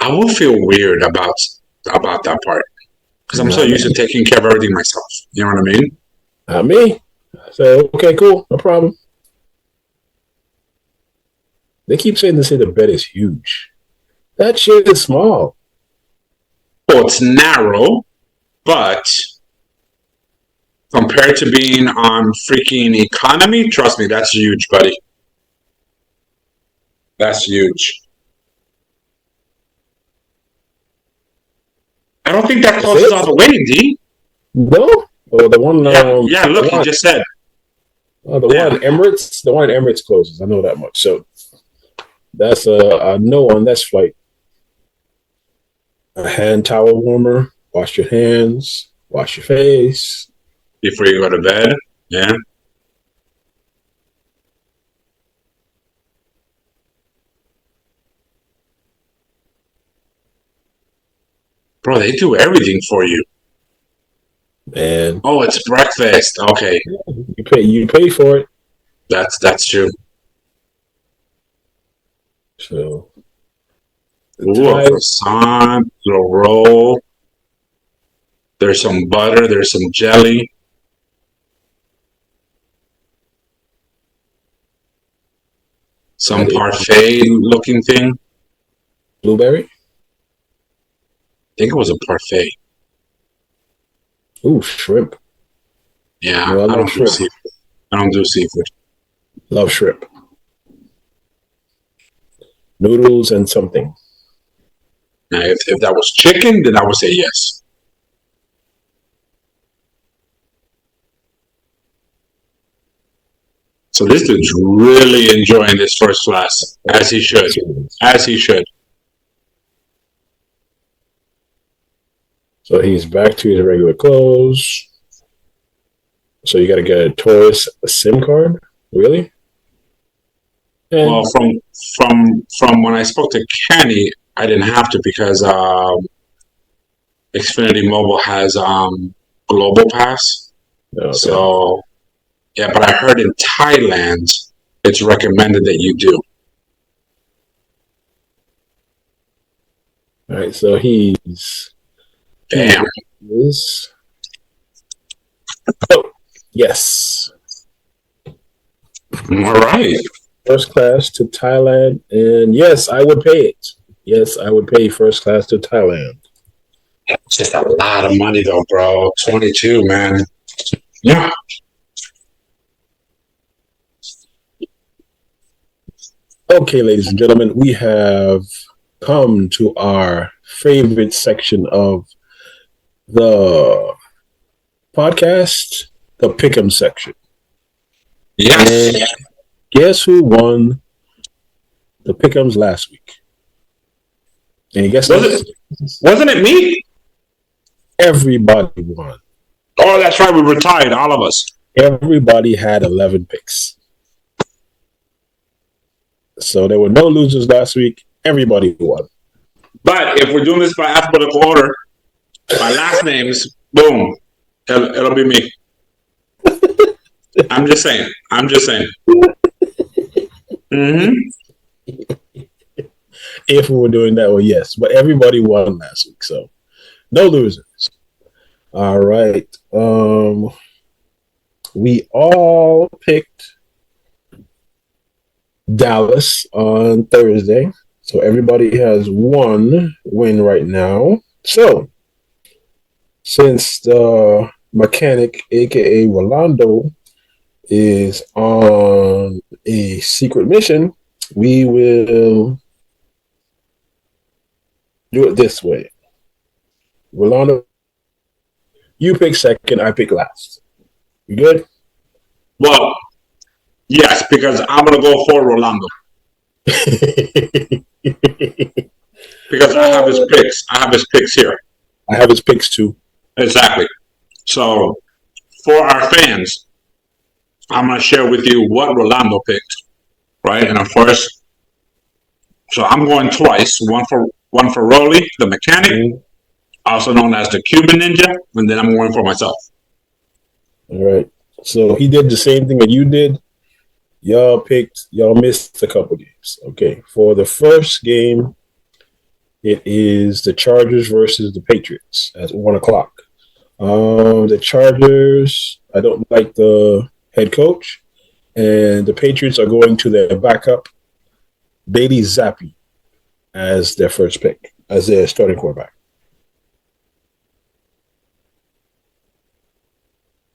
I will feel weird about that part because I'm so used to taking care of everything myself. You know what I mean? Not me. So okay, cool, no problem. They keep saying the bed is huge. That shit is small. Well, it's narrow, but compared to being on freaking economy, trust me, that's huge, buddy. That's huge. I don't think that closes all the way, D. No? Oh, the one. Yeah, look, he just said. The one Emirates. The one in Emirates closes. I know that much. So that's a no on this flight. A hand towel warmer. Wash your hands. Wash your face before you go to bed. Yeah. Bro, they do everything for you. Man. Oh, it's breakfast. Okay. You pay for it. That's true. So ooh, a croissant, a roll. There's some butter, there's some jelly. Some parfait looking thing. Blueberry? I think it was a parfait. Ooh, shrimp. Yeah, no, I don't do seafood. I don't do seafood. Love shrimp. Noodles and something. Now, if that was chicken, then I would say yes. So this dude's really enjoying this first class, as he should. As he should. So he's back to his regular clothes. So you got to get a tourist SIM card? Really? And well, from when I spoke to Kenny, I didn't have to because Xfinity Mobile has Global Pass. Okay. So, yeah, but I heard in Thailand, it's recommended that you do. All right, so he's... Damn. Oh, yes. All right. First class to Thailand, and yes, I would pay it. Yes, I would pay first class to Thailand. It's just a lot of money, though, bro. 22, man. Yeah. Okay, ladies and gentlemen, we have come to our favorite section of the podcast, the Pick'em section. Yes. And guess who won the Pick'ems last week? And guess wasn't it me? Everybody won. Oh, that's right. We retired, all of us. Everybody had 11 picks. So there were no losers last week. Everybody won. But if we're doing this by alphabetical order, by last names, boom, it'll be me. I'm just saying. Mm-hmm. If we were doing that, well, yes. But everybody won last week, so no losers. All right. We all picked Dallas on Thursday. So everybody has one win right now. So since the mechanic, aka Rolando, is on a secret mission, we will do it this way. Rolando, you pick second, I pick last. You good? Well, yes, because I'm going to go for Rolando. Because I have his picks. I have his picks here. I have his picks too. Exactly. So, for our fans, I'm going to share with you what Rolando picked, right? And of course, so I'm going twice. One for Rolly, the mechanic, also known as the Cuban Ninja, and then I'm going for myself. All right. So he did the same thing that you did. Y'all missed a couple games. Okay. For the first game, It is the Chargers versus the Patriots at 1 o'clock. The Chargers, I don't like the head coach, and the Patriots are going to their backup, Bailey Zappi, as their first pick, as their starting quarterback.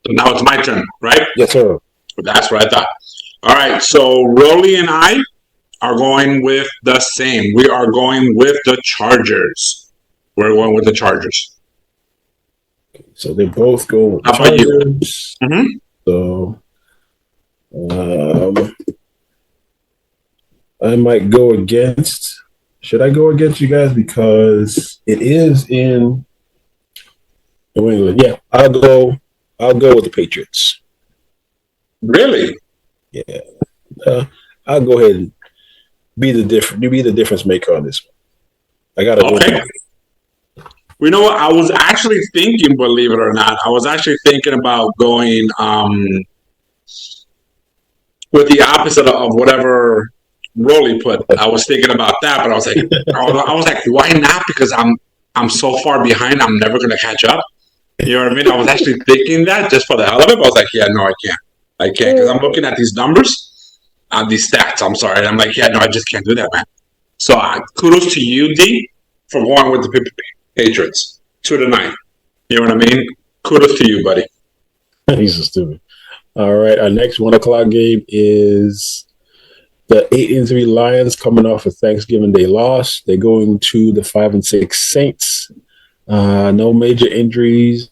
So now it's my turn, right? Yes, sir. That's what I thought. All right, so Rolly and I are going with the same. We are going with the Chargers. We're going with the Chargers. So they both go with the How about you? Chargers. Mhm. So I might go against. Should I go against you guys because it is in New England? Yeah, I'll go. I'll go with the Patriots. Really? Yeah, I'll go ahead and be the difference. You be the difference maker on this one. I gotta go. Okay. You know what? I was actually thinking, believe it or not, I was actually thinking about going with the opposite of whatever Rolly put. I was thinking about that, but I was like, why not? Because I'm so far behind, I'm never gonna catch up. You know what I mean? I was actually thinking that just for the hell of it. But I was like, yeah, no, I can't because I'm looking at these numbers, these stats. I'm sorry. I'm like, yeah, no, I just can't do that, man. So kudos to you, D, for going with the Patriots 2-9. You know what I mean? Kudos to you, buddy. He's so stupid. All right, our next 1 o'clock game is the 8-3 Lions coming off a Thanksgiving Day loss. They're going to the 5-6 Saints. No major injuries.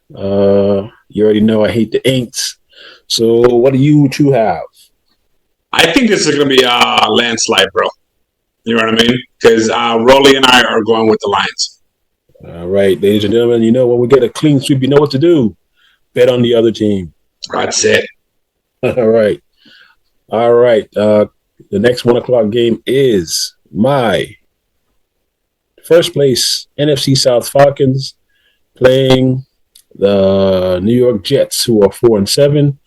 You already know I hate the Aints. So what do you two have? I think this is going to be a landslide, bro. You know what I mean? Because Rolly and I are going with the Lions. All right, ladies and gentlemen, you know when we get a clean sweep, you know what to do. Bet on the other team. That's it. All right. All right. The next 1 o'clock game is my first place NFC South Falcons playing the New York Jets, who are 4-7,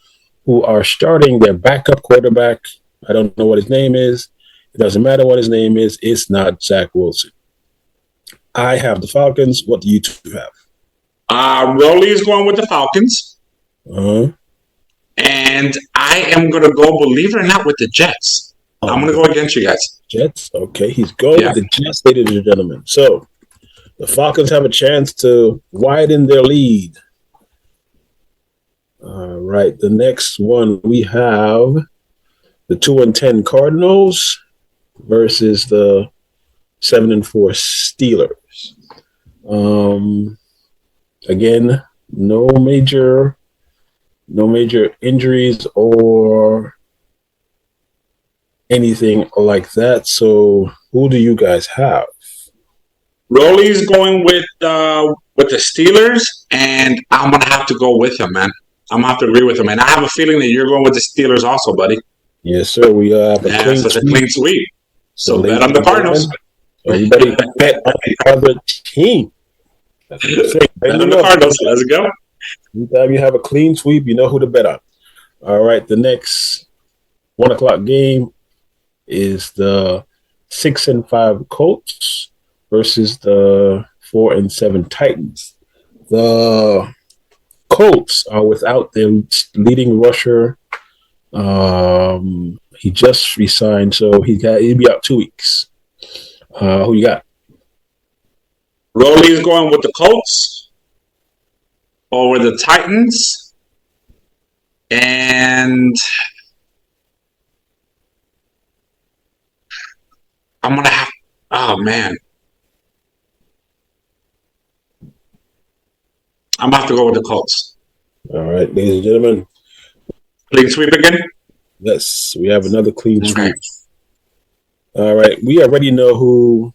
who are starting their backup quarterback. I don't know what his name is. It doesn't matter what his name is. It's not Zach Wilson. I have the Falcons. What do you two have? Rolly is going with the Falcons. Uh-huh. And I am going to go, believe it or not, with the Jets. I'm going to go against you guys. Jets? Okay, he's going with the Jets, ladies and gentlemen. So the Falcons have a chance to widen their lead. All right, the next one we have the 2-10 Cardinals versus the 7-4 Steelers. Again, no major injuries or anything like that. So, who do you guys have? Rolly's going with the Steelers, and I'm gonna have to go with him, man. I'm gonna have to agree with him, and I have a feeling that you're going with the Steelers also, buddy. Yes, sir. We have a clean sweep. So bet on the Cardinals. Everybody bet on the other team. Bet on the Cardinals. Let's go. Anytime you have a clean sweep, you know who to bet on. All right, the next 1 o'clock game is the 6-5 Colts versus the 4-7 Titans. The Colts are without their leading rusher. He just resigned, so he'll be out 2 weeks. Who you got? Rolly is going with the Colts over the Titans, and I'm gonna have. Oh man, I'm gonna have to go with the Colts. All right, ladies and gentlemen. Clean sweep again? Yes, we have another clean sweep. All right, we already know who.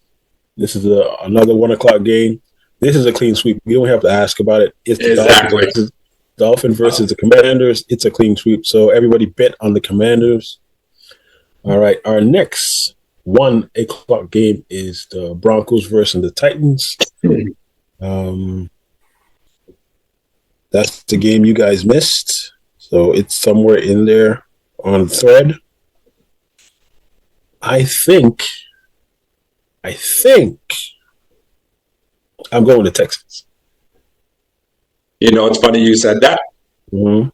This is another 1 o'clock game. This is a clean sweep. We don't have to ask about it. It's the Dolphins versus the Commanders. It's a clean sweep. So everybody bet on the Commanders. All right, our next 1 o'clock game is the Broncos versus the Titans. That's the game you guys missed. So it's somewhere in there on thread. I think I think I'm going to Texans. You know, it's funny you said that. Mm-hmm.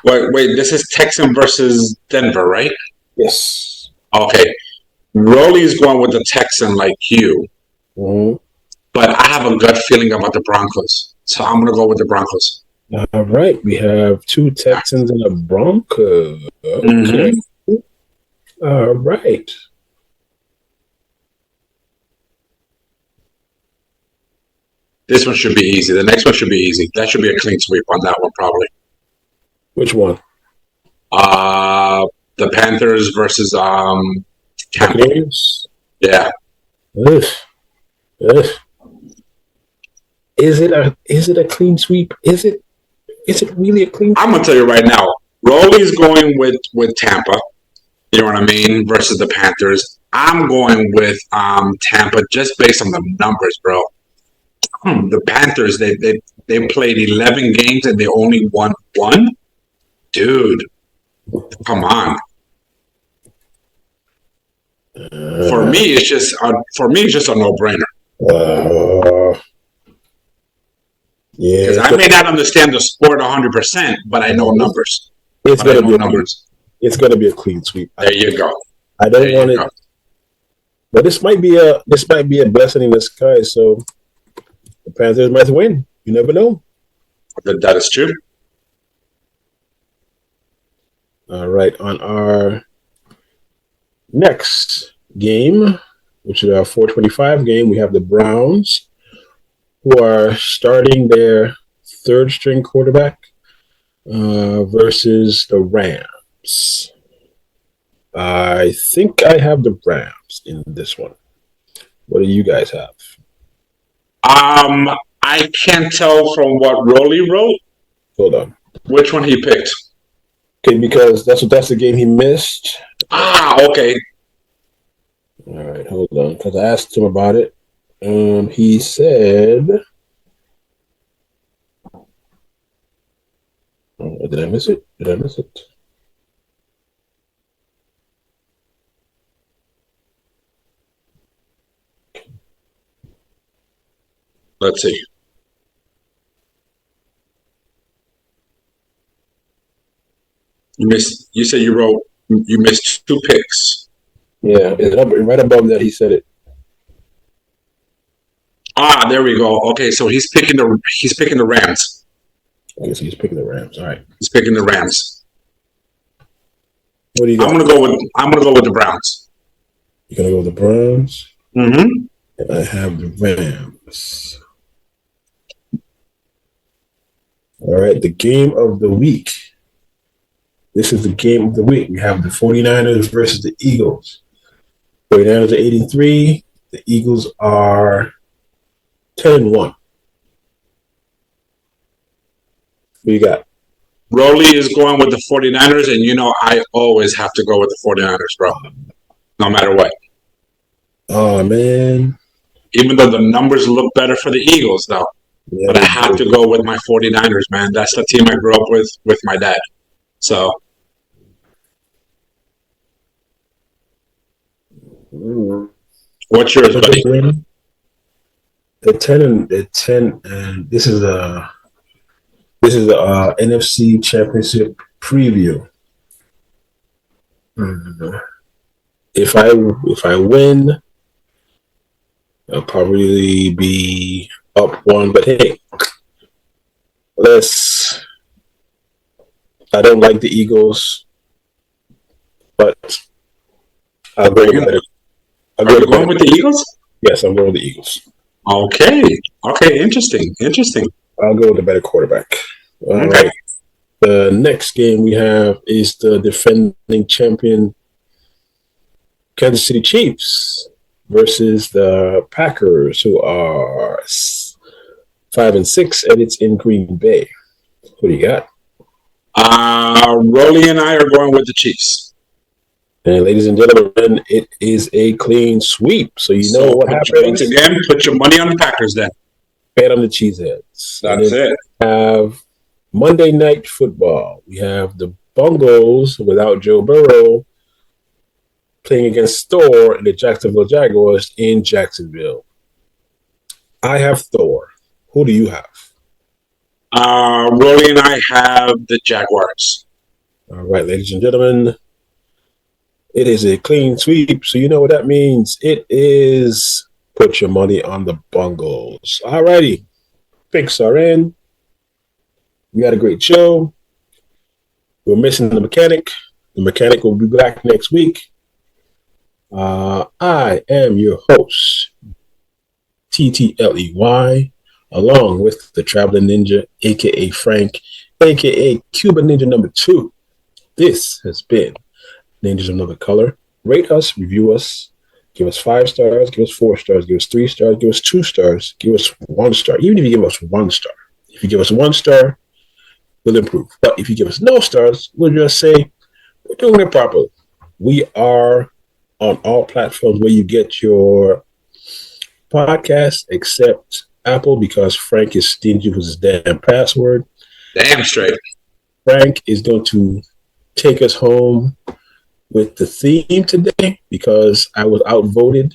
Wait, this is Texan versus Denver, right? Yes. Okay. Rolly's going with the Texan like you, Mm-hmm. but I have a gut feeling about the Broncos. So I'm going to go with the Broncos. All right. We have 2 Texans and a Bronco. Okay. Mm-hmm. All right. This one should be easy. The next one should be easy. That should be a clean sweep on that one, probably. Which one? The Panthers versus Tampa. Buccaneers? Yeah. Ugh. Ugh. Is it a clean sweep? Is it really a clean sweep? I'm gonna tell you right now, Rolly's going with Tampa. You know what I mean? Versus the Panthers. I'm going with Tampa just based on the numbers, bro. The Panthers, they played 11 games and they only won 1. Dude, come on. For me, it's just a no-brainer. Yeah. Because I may not understand the sport 100%, but I know numbers. It's But I gonna know be numbers. It's gonna be a clean sweep. There you go. I don't There want you it, go. but this might be a blessing in disguise. So the Panthers might win. You never know. That is true. All right, on our next game, which is our 425 game, we have the Browns, who are starting their third string quarterback versus the Rams. I think I have the Rams in this one. What do you guys have? I can't tell from what Rolly wrote Hold on. which one he picked. Okay, because that's the game he missed. Okay. All right, hold on, because I asked him about it. He said, oh, did I miss it? Let's see. You said you missed 2 picks. Yeah, right above that he said it. There we go. Okay, so he's picking the Rams. Okay, so he's picking the Rams. All right. He's picking the Rams. What do you got? I'm gonna go with the Browns. You're gonna go with the Browns? Mm-hmm. And I have the Rams. All right, the game of the week. This is the game of the week. We have the 49ers versus the Eagles. 49ers are 83. The Eagles are 10-1. What do you got? Rolly is going with the 49ers, and you know I always have to go with the 49ers, bro. No matter what. Oh, man. Even though the numbers look better for the Eagles, though. Yeah, but I have to go with my 49ers, man. That's the team I grew up with my dad. So. What's yours, buddy? The 10 and this is a NFC Championship preview. If I win, I'll probably be up 1. But hey, I don't like the Eagles, but I'll go with it. Are you going with the Eagles? Yes, I'm going with the Eagles. Okay. Interesting. I'll go with the better quarterback. All Okay. right. The next game we have is the defending champion Kansas City Chiefs versus the Packers, who are 5-6, and it's in Green Bay. What do you got? Rolly and I are going with the Chiefs. And ladies and gentlemen, it is a clean sweep. So you know what happens. Once again, put your money on the Packers then. Bet on the Cheeseheads. That's it. We have Monday Night Football. We have the Bungles without Joe Burrow playing against Thor and the Jacksonville Jaguars in Jacksonville. I have Thor. Who do you have? Rolly and I have the Jaguars. All right, ladies and gentlemen, it is a clean sweep. So you know what that means. It is put your money on the Bungles. All righty. Picks are in. We had a great show. We're missing the mechanic. The mechanic will be back next week. I am your host, TTLEY, along with the Traveling Ninja, a.k.a. Frank, a.k.a. Cuban Ninja number 2. This has been Ninjas of Another Color. Rate us, review us, give us 5 stars, give us 4 stars, give us 3 stars, give us 2 stars, give us 1 star. Even if you give us 1 star. If you give us 1 star, we'll improve. But if you give us no stars, we'll just say we're doing it properly. We are on all platforms where you get your podcast, except Apple, because Frank is stingy with his damn password. Damn straight. Frank is going to take us home with the theme today because I was outvoted.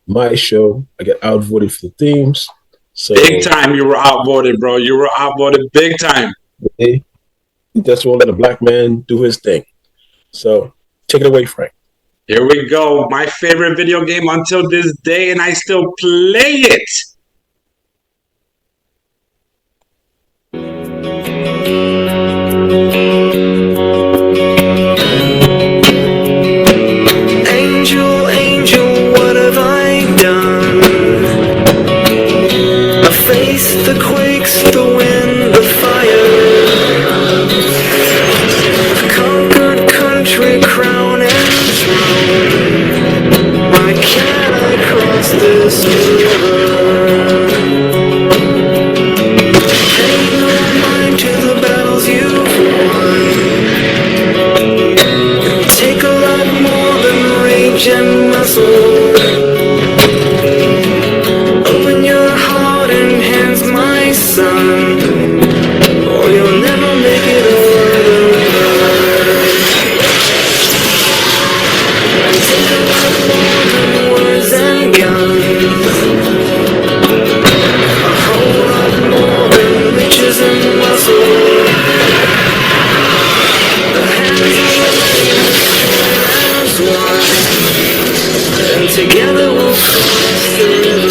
My show, I got outvoted for the themes. So big time, you were outvoted, bro. You were outvoted big time. He just won't let a black man do his thing. So take it away, Frank. Here we go. My favorite video game until this day, and I still play it. Angel, angel, what have I done? I face the quakes, the wind, the fire. I've conquered country, crown and throne. Why can't I cross this river? Pay no mind to the battles you've won. Take a lot more than rage and muscle. Open your heart and hands, my son, or you'll never make it over the river. Take a lot more than words and guns. A whole lot more than riches and muscle. The hands of the man as one, and together we'll cross the river.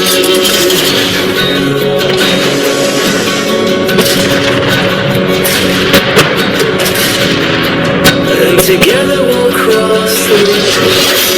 And together we'll cross the river.